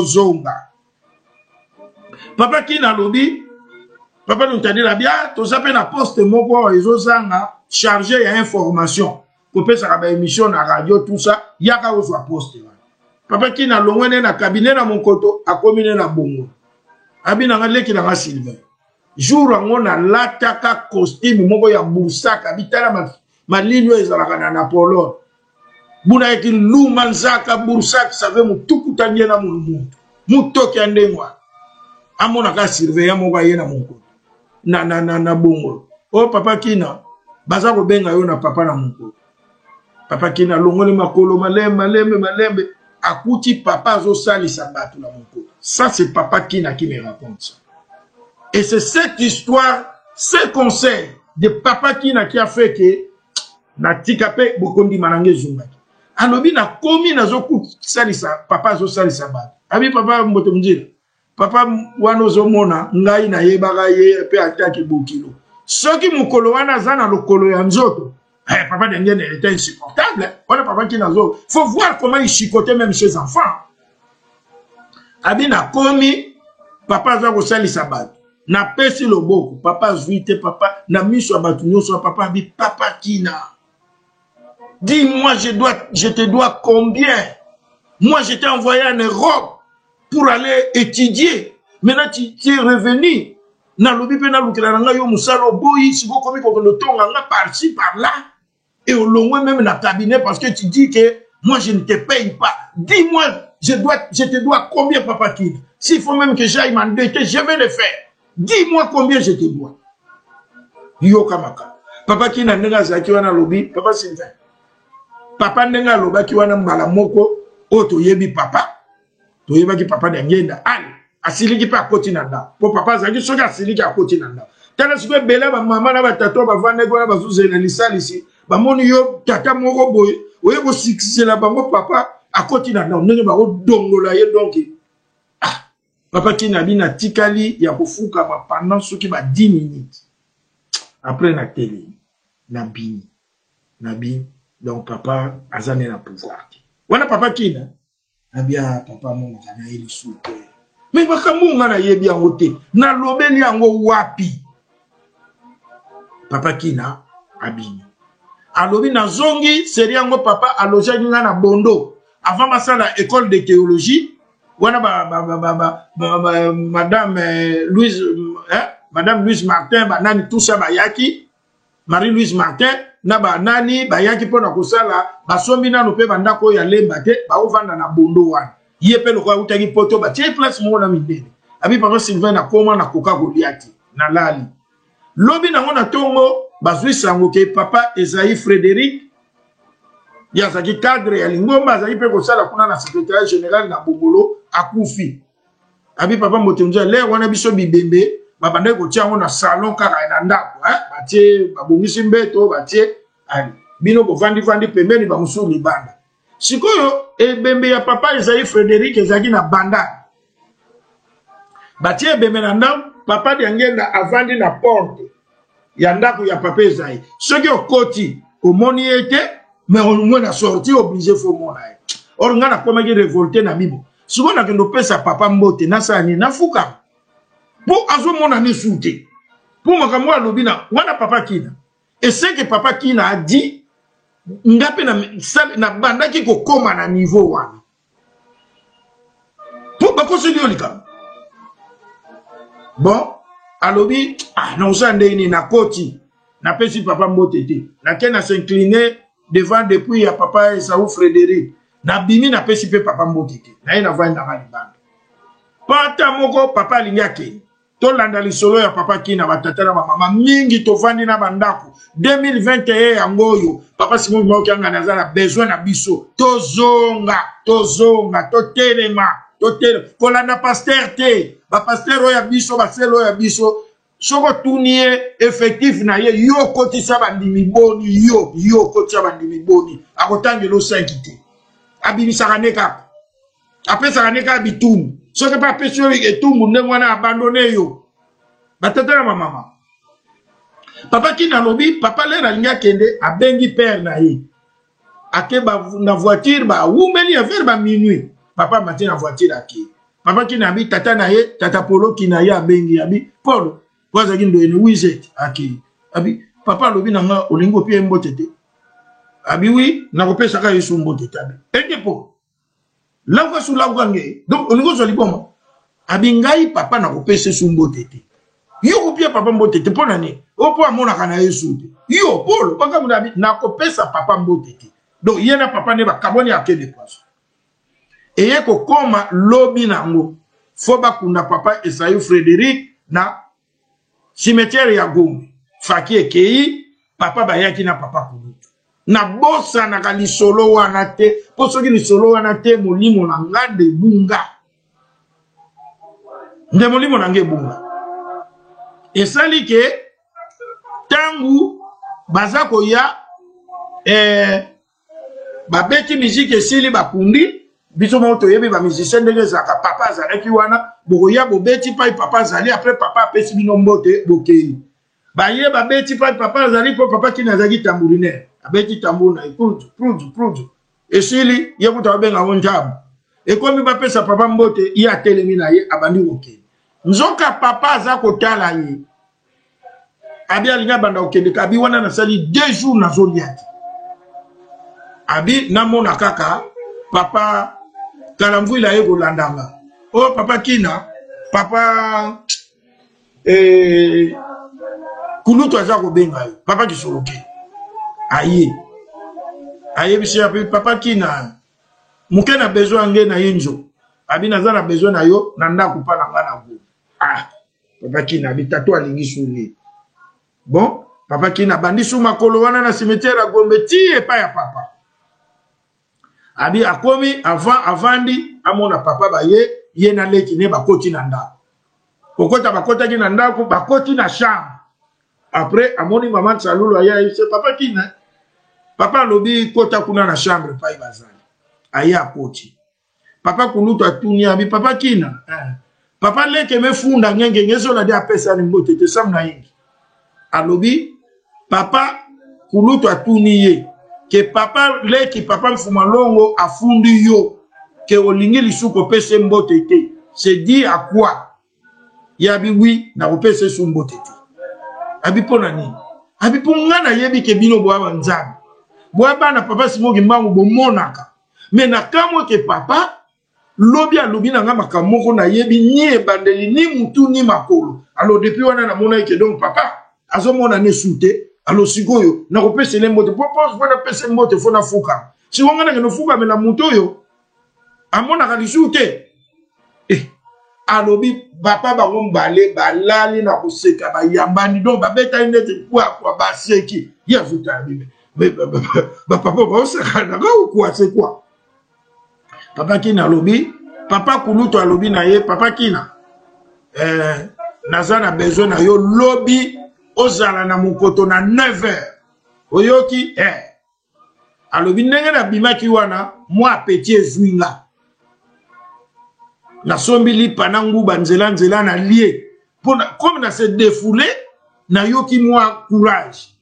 zonga papa Kina lobi papa nutadila bia to zape na poste moko ezozanga chargé ya information pour faire sa émission na radio tout ça yaka ozwa poste papa Kina longwene na cabinet na monkoto akomine na bongo abina ngaleki na nga Sylvain jour ngo na lataka costume moko ya busaka bitala malinyo ezalaka na Napoléon buna eki luma nzaka bursak save mutuku tanye na muntu mutoki andengwa amona ka Sylvain ya moko ye na monkoto na bongo o papa Kina baza ko benga yo na papa na monkoto papa Kina longole makolo malembe akuti papa zo sali sabatu na moko. Ça c'est papa qui me raconte ça. Et c'est cette histoire, ce conseil de papa qui a fait que na tikape bokondi manange zumba. Alobi na komi na zoku salisa papa zo salisa ba. Abi papa mbote mjira. Papa wano zo mona ngai na yebaka ye pe ataki bokilo. Soki mukolo wana zana lokolo ya nzoto. Papa d'Indien était insupportable. Voilà papa qui n'a zo. Faut voir comment il chicotait même ses enfants. Abi na komi papa zo salisa ba. Na pesi loboko papa zuite papa na miso abatu nyoso papa abi papa kina. Dis-moi, je te dois combien? Moi, je t'ai envoyé en Europe pour aller étudier. Maintenant, tu es revenu. Par-ci, par-là. Et au loin même dans le cabinet parce que tu dis que moi, je ne te paye pas. Dis-moi, je te dois combien, papa Kina? S'il faut même que j'aille m'endetter, je vais le faire. Dis-moi combien je te dois. Yokamaka. Papa Kina, papa Sylvain. Papa ndenga loba ki wana mbala moko oto yebi papa to yeba ki papa ngenda ali asili ki pa koti nanda po papa zaki soka asili ki akoti nanda tana sikwe bela ba mama na batato ba vande ko na bazuzela lisalisi ba moni yo tata moko boye oyebo sikisela bango papa akoti nanda ndenge ba odongola ye donc papa Kina bina tikali ya kufuka ba pendant soki ba 10 minutes après na télé na bini. Donc papa azane na pouvoir. Wana papa Kina abia papa mon kana ili soupe. Mais baka munga na yebi yango te. Na lobeli yango wapi. Papa Kina abini. Alobi na zongi seri yango papa aloja nga na Bondo. Avant masala école de théologie, wana madame Louise Martin banani tout ça bayaki. Marie-Louise Martin na ba nani bayaki pona kosala basombi nanu pe bandako ya lemba te ba ovanda na Bondo wana ye pe lokwa utaki poto ba tie place mo na midele abi papa Sylvain na koma na koka goliati na lali lobi na ngona tongo bazwi sango ke papa Esaïe Frédéric ya zaki cadre ya lingomba zaki pe kosala kuna na secrétaire général na Bongolo akufi abi papa Motenja le wana biso bibembe babande ko tiango na salon kaka na ndako batie babongisi mbeto batie ali bino ko vandi pembeni ba musuli banda sikoyo ebembe ya papa Esaïe Frédéric ezaki na banda batie ebembe na ndako papa de ngenda avandi na porte ya ndako ya papa Esaïe soki okoti omoni ete mais on na sorti obligé faut mona or ngana komaki révolté na bibo sikoyo na kendo pesa papa mbote na sani na fuka pour azo mona ne soute pour makambo alobina wana papa Kina et c'est que papa Kina a dit ngape na banda ki ko koma na niveau wana pour ba ko se diolika bon alobi non sande ni na koti na pesi papa mbotete na kena s'incliner devant depuis ya papa Esaïe Frédéric na bimi na pesi pe papa mbotete na ina vanda na banda pata moko papa lingake tolanda lisolo ya papa Kina batata na mama mingi tovandi na bandako 2021 yangoyo papa Simon Mokanga nazala besoin na biso tozonga totelema kolanda pasteur te ba pasteur ya biso ba selo ya biso soko tunie effectif na ye yo kotisa bandimi boni yo kotisa bandimi boni akotangelo 5 te abimisa kaneka apesa kaneka bitumu soki pa pesio etumbu ndenge wana abandonné yo batata na mama papa Kina lobi papa lera linga kende abengi père na ye ake ba na voiture ba wumeli vers ba minuit papa matin na voiture ake papa Kina abi tata na ye tata Polo Kina ye abengi abi Polo waza kindo ene wizet ake abi papa lobi nanga olingo pie mbotete abi wi na kopesa ka yesu mbotete abi ekepo Langwa sou langwa nge. Donc, on est bon. Abingai papa na kopese sumbo tete. Yo kopia papa mbotete pona ne. Opo amona kana yesu te. Yo polo paka mudabi na kopesa papa mbotete. Donc yena papa ne ba kaboni akede kwaso. Eye ko koma lobi nango. Foba kuna papa Esaïe Frédéric na cimetière ya Gombe. Faki ekei papa bayaki na papa kulutu. na bosa na lisolo wana te po soki lisolo wana te molimo na nga de bunga nde molimo na nga ebunga esali ke tangu baza koya babeti miziki esili bakundi biso mo toyebi ba musicien ndenge zaka papa azalaki wana bokoya bobeti pai papa azali après papa apesi bino mbote bokei baye babeti pai papa azali po papa kini azalaki tambourinaire abeti tambour na prudu esili ye kuta babenga ngo ntabu ekomi bapesa papa mbote ye atelemi na ye abandi kokei nzoka papa aza kotala ye abi alinga banda okende abi wana nasali 2 jours nazolia te abi namona kaka papa kalamvwila ye kolandanga oh papa kina papa kulutu aza kobenga yo papa kisoloke aye bisi api papa kina muke na besoin nge na yinjo abi naza na besoin na yo na ndako pa na nga na ngo papa kina abi tato alingi suri bon papa kina bandi su makolo wana na cimetière ya Gombe ti epa ya papa abi akomi avandi amona papa baye ye na leki ne bakoti na ndako kokota bakota ki na ndako bakoti na chambre après amoni maman Salulu aya c'est papa kina papa lobi kota kuna na chambre pa ibazali aya akoti papa kulutu atuni abi papa kina papa leke mefunda ngenge ngezo la dia pesa ni mbote te samna yingi alobi papa kulutu atuni ye ke papa leki papa mfuma longo afundi yo ke olingi lisuko pese mbote te c'est dit à quoi yabi oui na opese su mbote te abi pona ni abi pongana yebi ke bino bwa nzabi bwa bana papa simoki mbangu bomonaka me na kamwe ke papa lobi alobi na nga makamoko na yebi ni bandeli ni mutu ni makolo alors depuis wana na mona ke donc papa azomona ne sute alors sikoyo na kopese le mbote propose bona pese mbote fona fuka si wonga na no fuka me la muto yo amona ka lisute alobi papa ba ngombale balali na kuseka ba yambani donc ba beta inete kwa baseki ya vuta bibe ba papa ba osaka na ko kwa c'est quoi papa kina alobi papa kulutu alobi na ye papa kina naza na besoin na yo lobi ozala na mukoto na 9h oyoki alobi ndenge na bimaki wana moi petit ezwinga na sombili panangu banzela nzela na lié comme na se défouler na yoki moi courage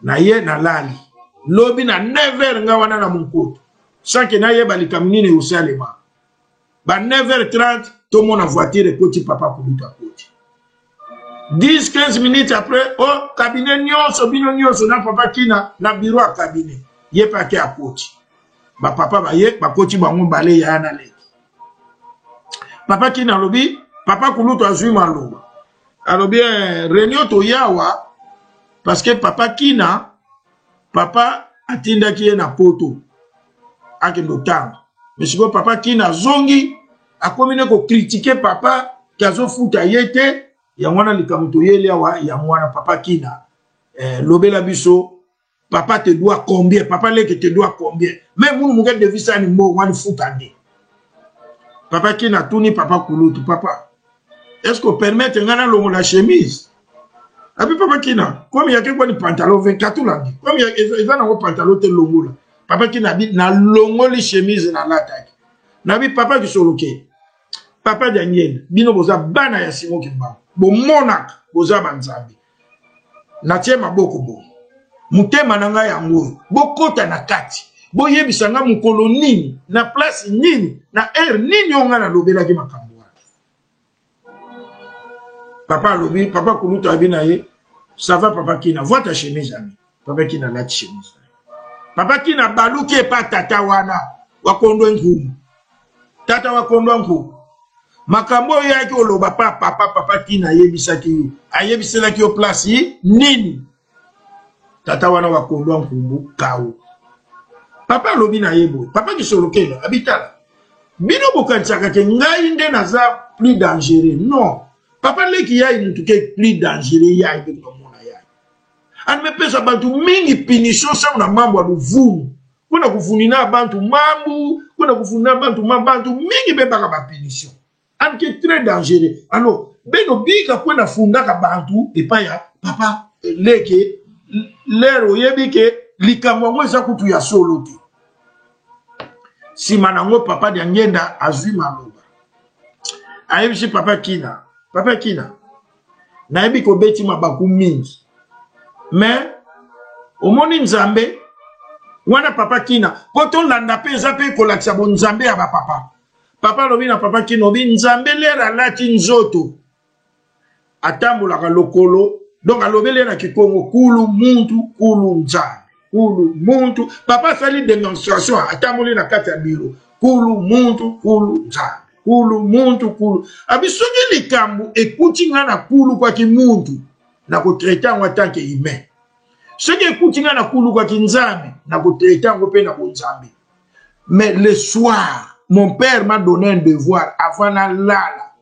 na ye na lali lobi na 9h nga wana na mukoto sans que na ye balikamini ne usalema ba 9h30 to mona voiture koti papa kuluta koti 10-15 minutes après oh cabinet nyonso bino nyonso na papa kina na bureau a cabinet ye pa ke akoti ba papa ba ye ba koti bango bale ya na le papa kina lobi papa kuluto azui malo alobi réunion to yawa parce que papa kina papa atinda ki na poto akendo tanga mais siko papa kina zongi akomine ko critiquer papa kazo futa yete ya mwana likamuto yele ya mwana papa kina lobela biso papa te doit combien papa leke te doit combien même nous muget de visa ni mo wani futa ndi papa kina tuni papa kulutu papa est-ce qu'on permet ngana longo la chemise abi papa kina comme ya quelque ni pantalon 24 là comme ya eza na pantalon te longo là papa kina bi na longo li chemise na lataki na bi papa ki soloke papa Daniel bino boza bana ya Simon Kimba bo monaka boza banzambi na tie maboko bo mutema na ngai yango bokota na kati boyebisa nga mukolo nini na place nini na air nini onga na lobela ki makambo papa lobi papa kuluta abina ye ça va papa kina vois ta chemise ami papa kina la chemise papa kina baluki pa tata wana wakondo nkumu tata wakondo nkumu makambo yaki oloba papa kina yebisaki yo ayebiselaki yo place nini tata wana wakondo nkumu kawo papa lobi na yebo papa kisolokela abitala bino bokansaka ke ngai nde naza plus dangereux non papa leki ya mutuke plus dangereux ya ibe komona ya An me pesa bantu mingi punition sa na mambo aluvu. Kuna kufunina bantu mambu, kuna kufunina bantu mambantu mingi bebaka ba punition. An qui est très dangereux. Alors, beno bika kwena fundaka bantu epa ya papa leke lero yebike likambo ngweza kutu ya solo te. Si manango papa de ngenda azwi maloba. Ayebisi papa kina. Papa kina. Nayebi ko beti mabaku mingi. Mais omoni nzambe wana papa kina. Poto landa pe zape ko laksa bon nzambe ya ba papa. Papa lobi na papa kina obi nzambe lera lati nzoto. Atambula lokolo. Donc alobe lera kikongo kulu muntu kulu nzambe. Kulu muntu. Papa sali démonstration atambuli na kati ya biro. Kulu muntu kulu nzambe. Kulu muntu kulu. Abisoki likambu ekuti ngana kulu kwa kimuntu. Na kutreta en tant que humain. Ce qui ekuti ngana kulu kwa kinzambe. Na kutreta en pe na kunzambe. Mais le soir, mon père m'a donné un devoir avant na lala.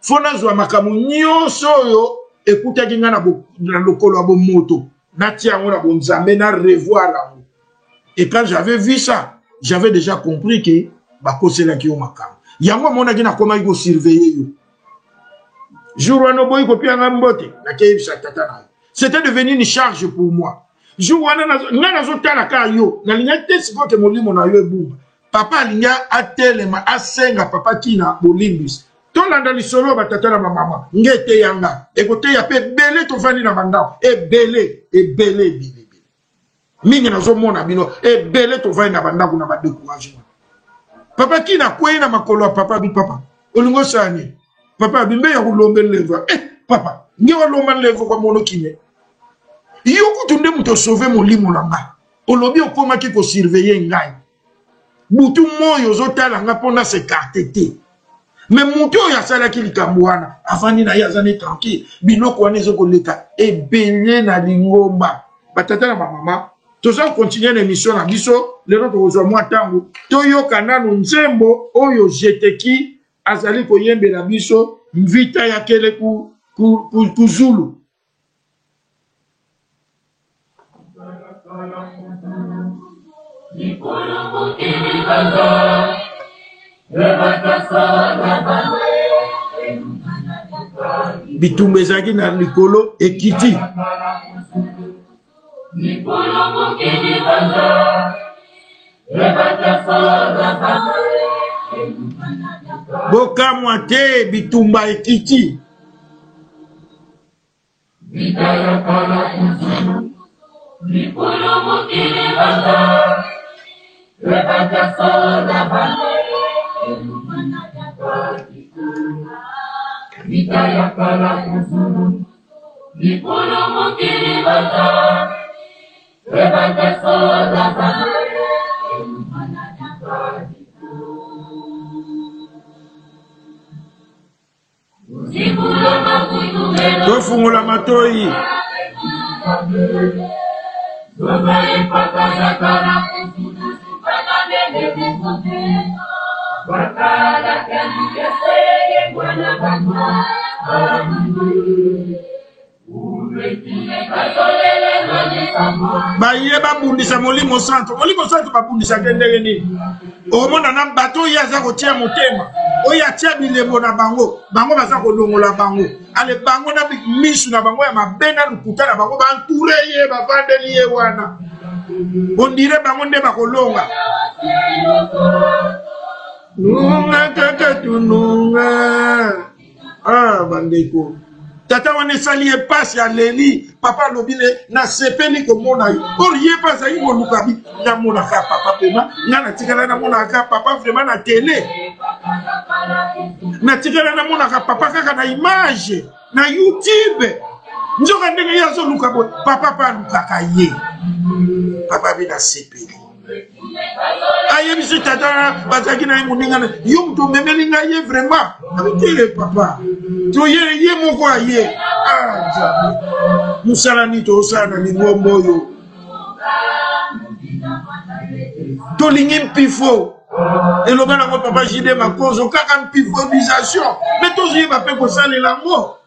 Fona zwa makamu nyonso yo ekuta ngana na lokolo abo moto. Natia ngona bonzambe na revoir la. Et quand j'avais vu ça, j'avais déjà compris que bakosela ki yo makamu. Yango mona gina koma iko surveiller yo. Jour wana boy ko pia ngambote na keibisa tata na. C'était devenu une charge pour moi. Jour wana na zo tala ka yo na linya tesi ko ke molimo na yo ebu. Papa linya atelema asenga papa kina bolimbis. To landa lisolo ba tata na mama. Ngete yanga. Ekote ya pe bele to fani na banda. Bele bele. Mingi na zo mona bino bele to fani na banda kuna ba découragement. Papa qui n'a quoi na makolo papa bi papa olingo sani papa bimbe ya kulombe leva papa ngewa lomba leva kwa mono kinye yo kutunde muto sauver molimo langa olobi okoma ki ko surveiller ngai butu moyo zotala nga pona se cartete mais muto ya sala ki likamwana afani na yazane tranquille biloko wane zo koleka ebele na lingomba batata na mama. Tous on continue l'émission à biso, les autres aux mois tango. Toyo kanano nzembo oyo jeteki azali koyembe la biso mvita ya kele ku Zulu. Bitumbezaki na likolo ekiti. Boka mwate bitumba ekiti. Tofungula matoi. Baye babundisa molimo santo babundisa kendenge nini omona na bato yaza kotia motema oya tia bilemo na bango baza kolongola bango ale bango na misu na bango ya mabena lukuta na bango banture ye bavandeli ye wana ondire bango nde bakolonga nunga kaka tununga bandeko tata wane sali e passe ya leli papa lobile na sepeli ko mona yo or ye pasa yi mo lukabi na mona ka papa pema na tikala na mona ka papa vraiment na télé na tikala na mona ka papa kaka na image na YouTube njoka ndenge yazo lukabo papa pa lukaka ye papa bi na sepeli aye bisi tata bazaki na muningana yo mto memeli nga ye vraiment abitele papa to ye moko aye musala ni to sana ni ngombo yo to lingi mpifo elobana ko papa jide makozo kaka mpifobisation mais to ziba pe ko sale lango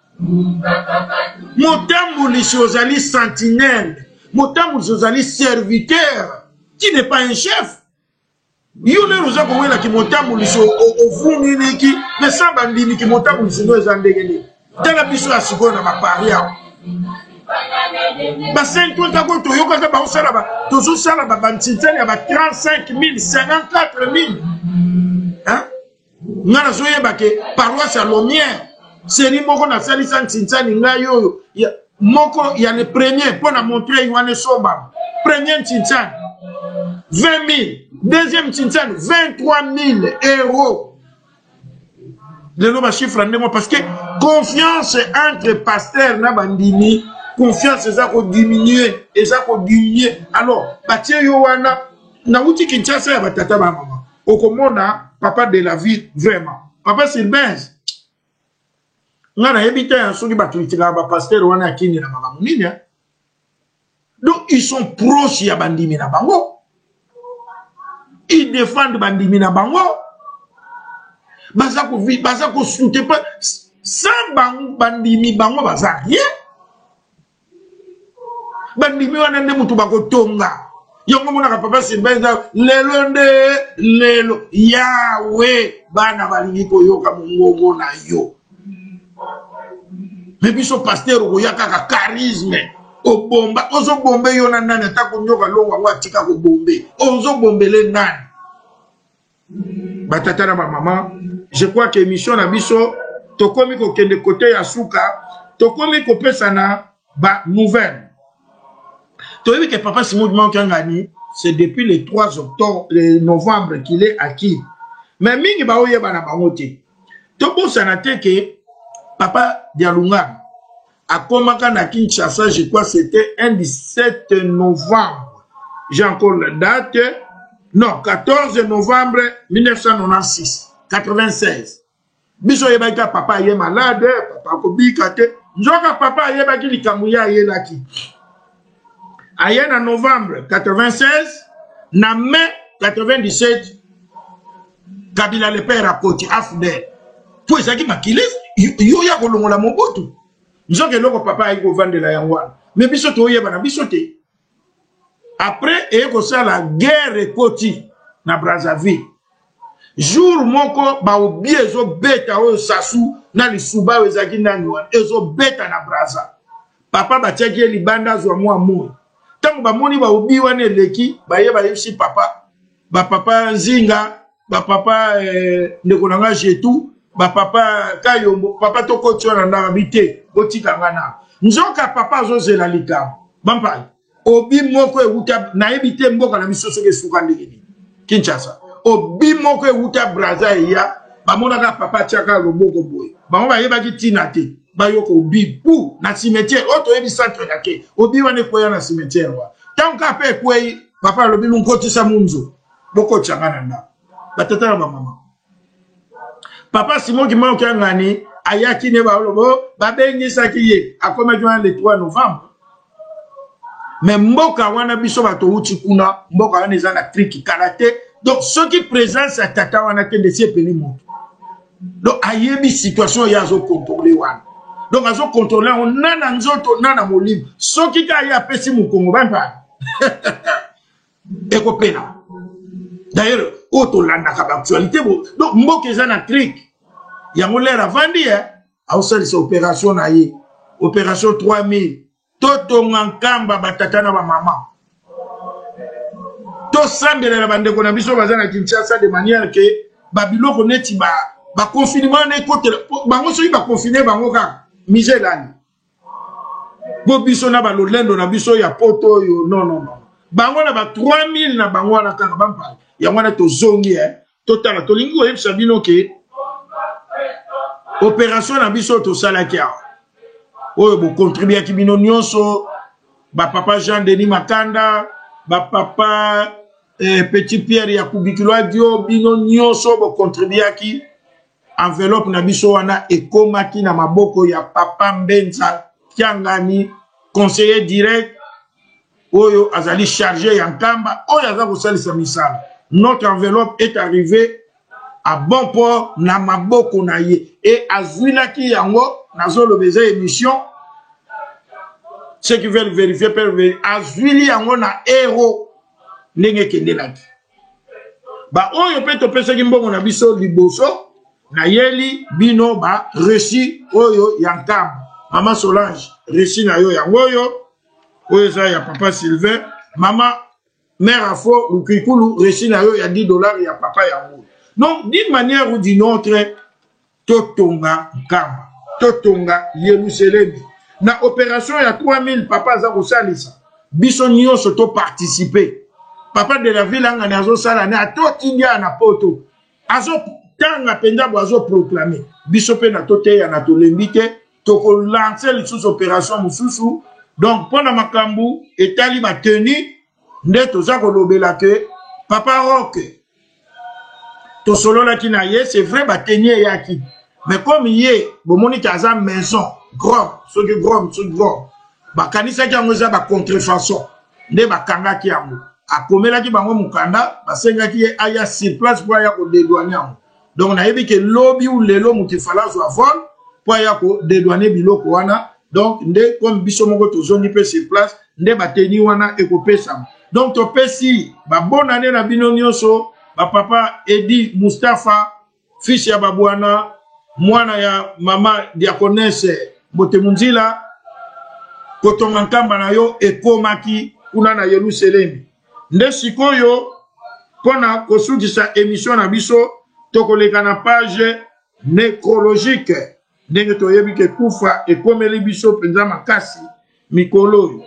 Motambulisi ozali sentinelle. Motambulisi ozali serviteur. Qui n'est pas un chef. Yule roza kowela ki motambulisi ovungi niki. Mais ça bandimi ki motambulisi no ezandegeni. Tala biso ya sikoyo na mapari yao. Ba 50 ans toyoka ka ba osala ba tozo sala ba bantitani ya ba 35 000 54 000. Hein? Ngana zoyeba ke paroisse ya Lomière seri moko na salisa ntintani ngai oyo moko ya le premier pour na montrer Yohane Somba. Premier ntintani 20 000, deuxième ntintani 23 000 euros. Le nom chiffre ndemo parce que confiance entre pasteur na bandini, confiance eza ko diminuer, alors batie yo wana na uti Kinshasa ya batata ba mama. Okomona papa de la ville vraiment. Papa Sylvain. Ngana ebita ya soki batulitika ba pasteur wana kini na mama munini. Donc ils sont proches ya bandimi na bango. Ils défendent bandimi na bango. Baza ko soutenir pas sans bandimi bango baza rien. Bandimi wana nde mutu bako tonga. Yongo mona ka papa Sylvain lelo Yahweh bana balingi ko yoka mungongo na yo. Mais biso pasteur okoyaka ka charisme obomba ozo bombe yo na nani atako nyoka longa ngo atika ko bombe ozo bombele nani batata na ba mama. Je crois que émission na biso tokomi ko kende côté ya suka tokomi ko pesa na ba nouvelle. Tu as vu que papa Simon Kangani, c'est depuis le 3 novembre qu'il est acquis. Mais mingi ba oye bana bangote. Tobo sanate que papa Dialunga a commencé à Kinshasa, je crois c'était un 17 novembre. J'ai encore la date. Non, 14 novembre 1996. 96. Biso yeba papa yé malade, papa ko bikate. Njoka papa yeba ki likamuya yé laki. Ayen en novembre 96, na mai 97, Kabila le père à Koti Afder. Pour ça qui m'a killé, yo ya kolongo la Mobutu. Nous que loko papa ayi ko vendre la yangwan. Mais bisote oye bana bisote. Après et ko ça la guerre Koti na Brazzaville. Jour moko ba obi ezo beta o sasu na lisuba wezaki nangwan ezo beta na Brazza. Papa ba tcheki libanda zo mwa mo. Tango ba moni ba obi wane leki ba ye ba yesi papa ba papa Nzinga ba papa ndeko nanga jetu ba papa Kayombo papa toko tsona na habité botika ngana nzoka papa zozela likam bampa obi moko euta na ebite mboka na misoso ke suka ndekeni Kinshasa obi moko euta Brazza ya ba mona ka papa tiaka loboko boy ba mo ba yeba ki tinate bayoko obi pou na cimetière oto ebi centre yake obi wane koya na cimetière wa tanka pe kwei papa lobi lunkotisa munzo boko changana na batata na mama papa Simon ki manke ngani ayaki ne ba lobo babengisa ki ye akoma joan le 3 novembre mais mboka wana biso bato uti kuna mboka wana eza na triki karaté donc ceux qui présence à tata wana tende sie peli moto donc ayebi situation ya zo contrôler wana. Donc, à ce contrôler, on a un nzoto, on a un molim. Ce qui a été appelé mon Congo, et copéna. D'ailleurs, auto landa actualité. Donc, mboke za na trick. Ya l'air avant dire, a aussi cette opération na ye. Opération 3000. Toto ngankamba batata na ba maman. To sambele na bande kona biso bazana Kinshasa de manière que babilo koneti ba confinement na côté bango so ba confiner bango ka. Miselani. Bobiso na balolendo na biso ya poto yo non. Bango na ba 3000 na bango na kaka bampa. Ya wana to zongi total to lingi o yebisa bino ke opération na biso to salaki a. Oyo bo contribuer ki bino nyonso ba papa Jean Denis Makanda, ba papa Petit Pierre Yakubikilo Adio bino nyonso bo contribuer ki enveloppe na biso wana ekomaki na maboko ya papa Mbenza Kiangani conseiller direct oyo azali chargé ya nkamba oyo aza kosalisa misala. Notre enveloppe est arrivée à bon port na maboko na ye et azwilaki yango nazo lobeza émission ceux qui veulent vérifier peuvent vérifier azwili yango na héros ndenge kendelaki ba oyo pe to pesa ki mbongo na biso liboso na yeli bino ba récit oyo yankam Maman Solange récit na yo yango oyo za ya papa Sylvain Maman Mère Afo Lukikulu récit na yo ya $10 ya papa yango. Donc d'une manière ou d'une autre totonga Nkamba totonga Yerusalem na opération ya 3000 papa za kosalisa biso nyonso to participer papa de la ville anga nazo sala na totinga na poto azo tanga penda boazo proclamer biso pe na tote ya na tolembite to ko lancer les sous opération mususu donc pona makambu etali ba teni nde toza ko lobela ke papa rock to solo la ki na ye c'est vrai ba teni yaki mais comme ye bomoni kaza maison grom so que grom ba kanisa ki angoza ba contrefaçon nde ba kanga ki yango akomela ki bango mukanda basenga ki aya sur place pour aya ko dédouaner yango. Donc on a vu que lobby ou lelo mutifala zo vol pour aya ko dédouaner biloko wana donc nde comme biso moko to zone pe sur place nde bateni wana ekopesa. Donc to pesi ba bonne année na bino nyonso ba papa Edi Mustafa fils ya babwana mwana ya mama diakonesse Botemunzila kotonga Nkamba na yo ekomaki kuna na Yerusalem. Nde sikoyo pona kosukisa émission na biso tokoleka na page nécrologique ndenge toyebi ke kufa ekomeli biso penza makasi mikolo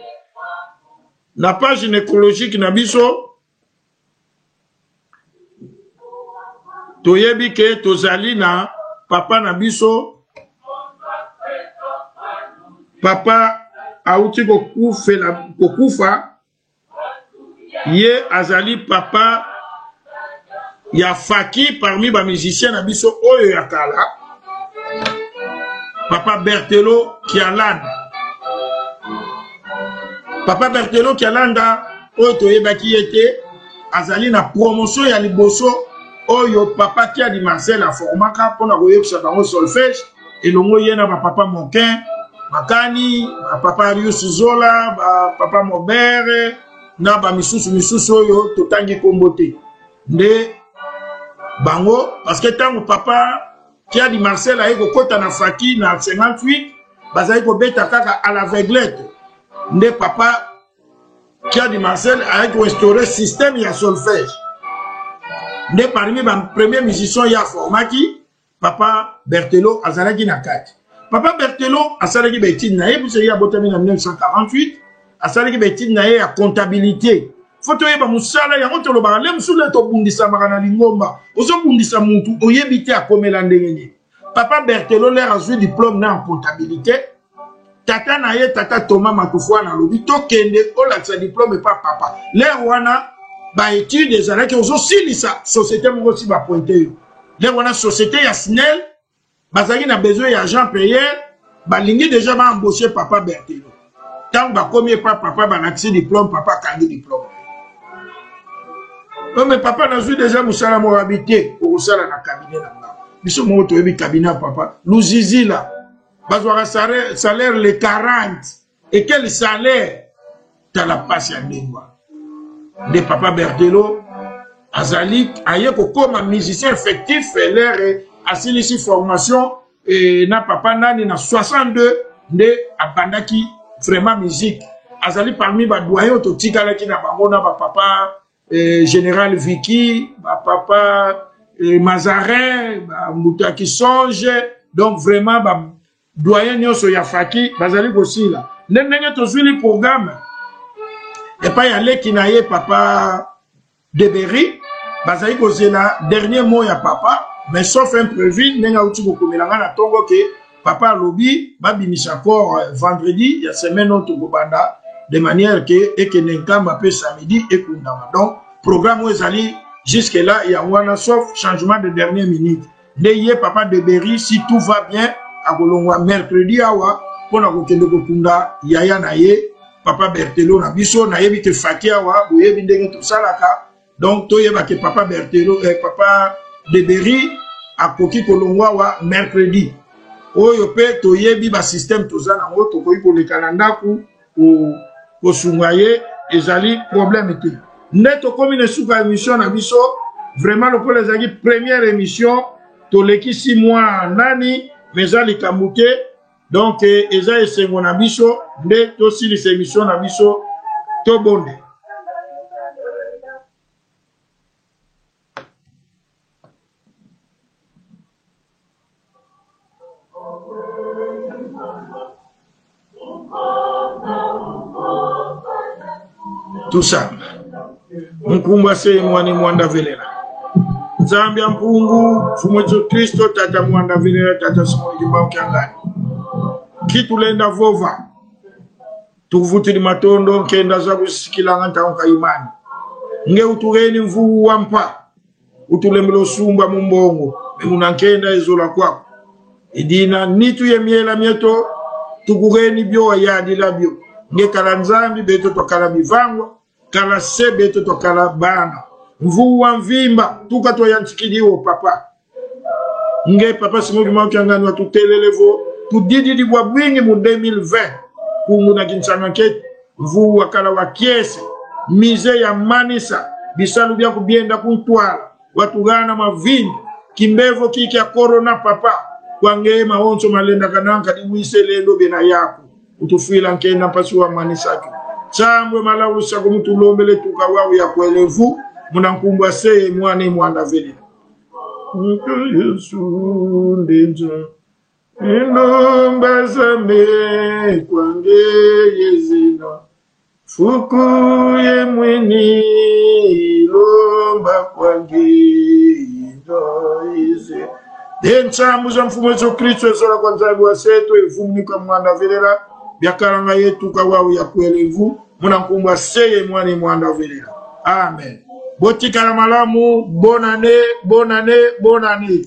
na page nécrologique na biso toyebi ke tozali na papa na biso papa auti kokufa ye azali papa ya Faki parmi ba musiciens na biso oyo ya kala papa Berthelot Kialanda papa Berthelot Kialanda oyo toyebaki ete azali na promotion ya liboso oyo papa Kiadi Marcel a formaka pona koyebisa bango solfège elongo ye na ba papa Moquin Makani ba papa Arius Zola ba papa Mobere na ba misusu oyo totangi kombote nde bango parce que tant papa Kiadi Marcel a kota na Faki na 58 bazali ko beta kaka à l'aveuglette nde papa Kiadi Marcel a restauré système ya solfège nde parmi ba premier musicien ya formaki papa Berthelot azalaki na kati papa Berthelot asalaki betine na ye puisque ya botami na 1948 asalaki betine na ye ya comptabilité foto yeba musala yango tolobaka le musula to bundisa makana lingomba ozo bundisa mutu oyebite akomela ndenge ni papa Berthelot l'air azui diplôme na en comptabilité tata na ye tata Thomas Matufwa na lobi to kende olakisa diplôme pa papa l'air wana ba étude des années ozo silisa société moko si ba pointer yo l'air wana société ya Snell bazaki na besoin ya agent payé balingi déjà ba embaucher papa Berthelot tant ba premier papa ba nakisi diplôme papa kangi diplôme. Non mais papa n'a vu déjà musala mo habité pour sala na cabinet na nga. Biso mo to yebi cabinet papa. Luzizi là. Bazwa salaire les 40. Et quel salaire t'as la passe ya ndengwa. De papa Berthelot azali aye ko comme musicien effectif l'air asilisi formation et na papa nani na 62 de abandaki vraiment musique. Azali parmi ba doyen to tikala ki na bango na ba papa Général Vicky, papa Mazarin, Moutaki Songe, donc vraiment, doyen Nyoso Yafaki, Bazali aussi là. N'engue to suivi programme. Et pas y aller qui n'aille papa Deberry, Bazali aussi là, dernier mot ya papa, mais sauf imprévu, n'engue outi beaucoup melanga na tongo que papa lobby, babi misakor vendredi, il y a semaine on to banda. De manière que et que Nkamba peut samedi et Kundama. Donc, programme où ils jusque là, il y a un sauf changement de dernière minute. D'ailleurs, papa de Berry, si tout va bien, à Golongwa, mercredi, awa, pour la Kokende Kunda, Yaya Naye, papa Berthelot, na biso, nayebi que Faki awa, boye bindenge tout ça là. Donc, toyeba que papa Berthelot, papa de Berry à Koki Kolongwa mercredi. Oyo pe toyebi ba système tozana ngo tokoyi pour le Canada pour sungaye ezali problème te. Neto comme une souka émission na biso vraiment le les agi première émission toleki 6 mois nani mezali kamuke donc eza esengo na biso nde tosi les émissions na biso to bonde. Tout ça. Mkumba se mwani mwanda velela. Zambia mpungu, fumwezo Kristo, tata mwanda velela, tata simoni jimba ukiangani. Kitu lenda vova. Tuvuti ni matondo, kenda zabu sikilanga ntaonka imani. Nge utureni mvuu wampa. Utulemelo sumba mumbongo. Unankenda izola kwako. Idina nitu ye miela mieto, tukureni bio wa yadi la bio. Nge kala nzambi, beto tokala mivangwa. Kala sebe to kala bana mvuwa mvimba tuka to yanchikidiwo papa nge papa simogi maukiangani wa tutelelevo tudidi di bwabwingi mu 2020 kumuna kinchanga keti mvuwa kala wa kiese mize ya manisa bisalu bya kubienda kuntwala watu gana mavindi kimbevo kiki ya corona papa kwa nge maoncho malenda kananka di wise lendo bena yaku utufuila nkenda pasuwa manisa tu Chambwe malawu sako mtu lombele tukawawu ya kuelevu munankumbwa seye mwane mwanda veli. Yesu ndenja inomba zame kwange yezina fuku ye mweni ilomba kwange ize denchamu za mfumo Yesu Kristo ezola kwa nzagu wa seto evumunika mwanda velela Biakaranga yetu kawawu ya kuelevu munankumbwa seye mwane mwanda velela. Amen. Botikala malamu, bonne année, bonne année, bonne année.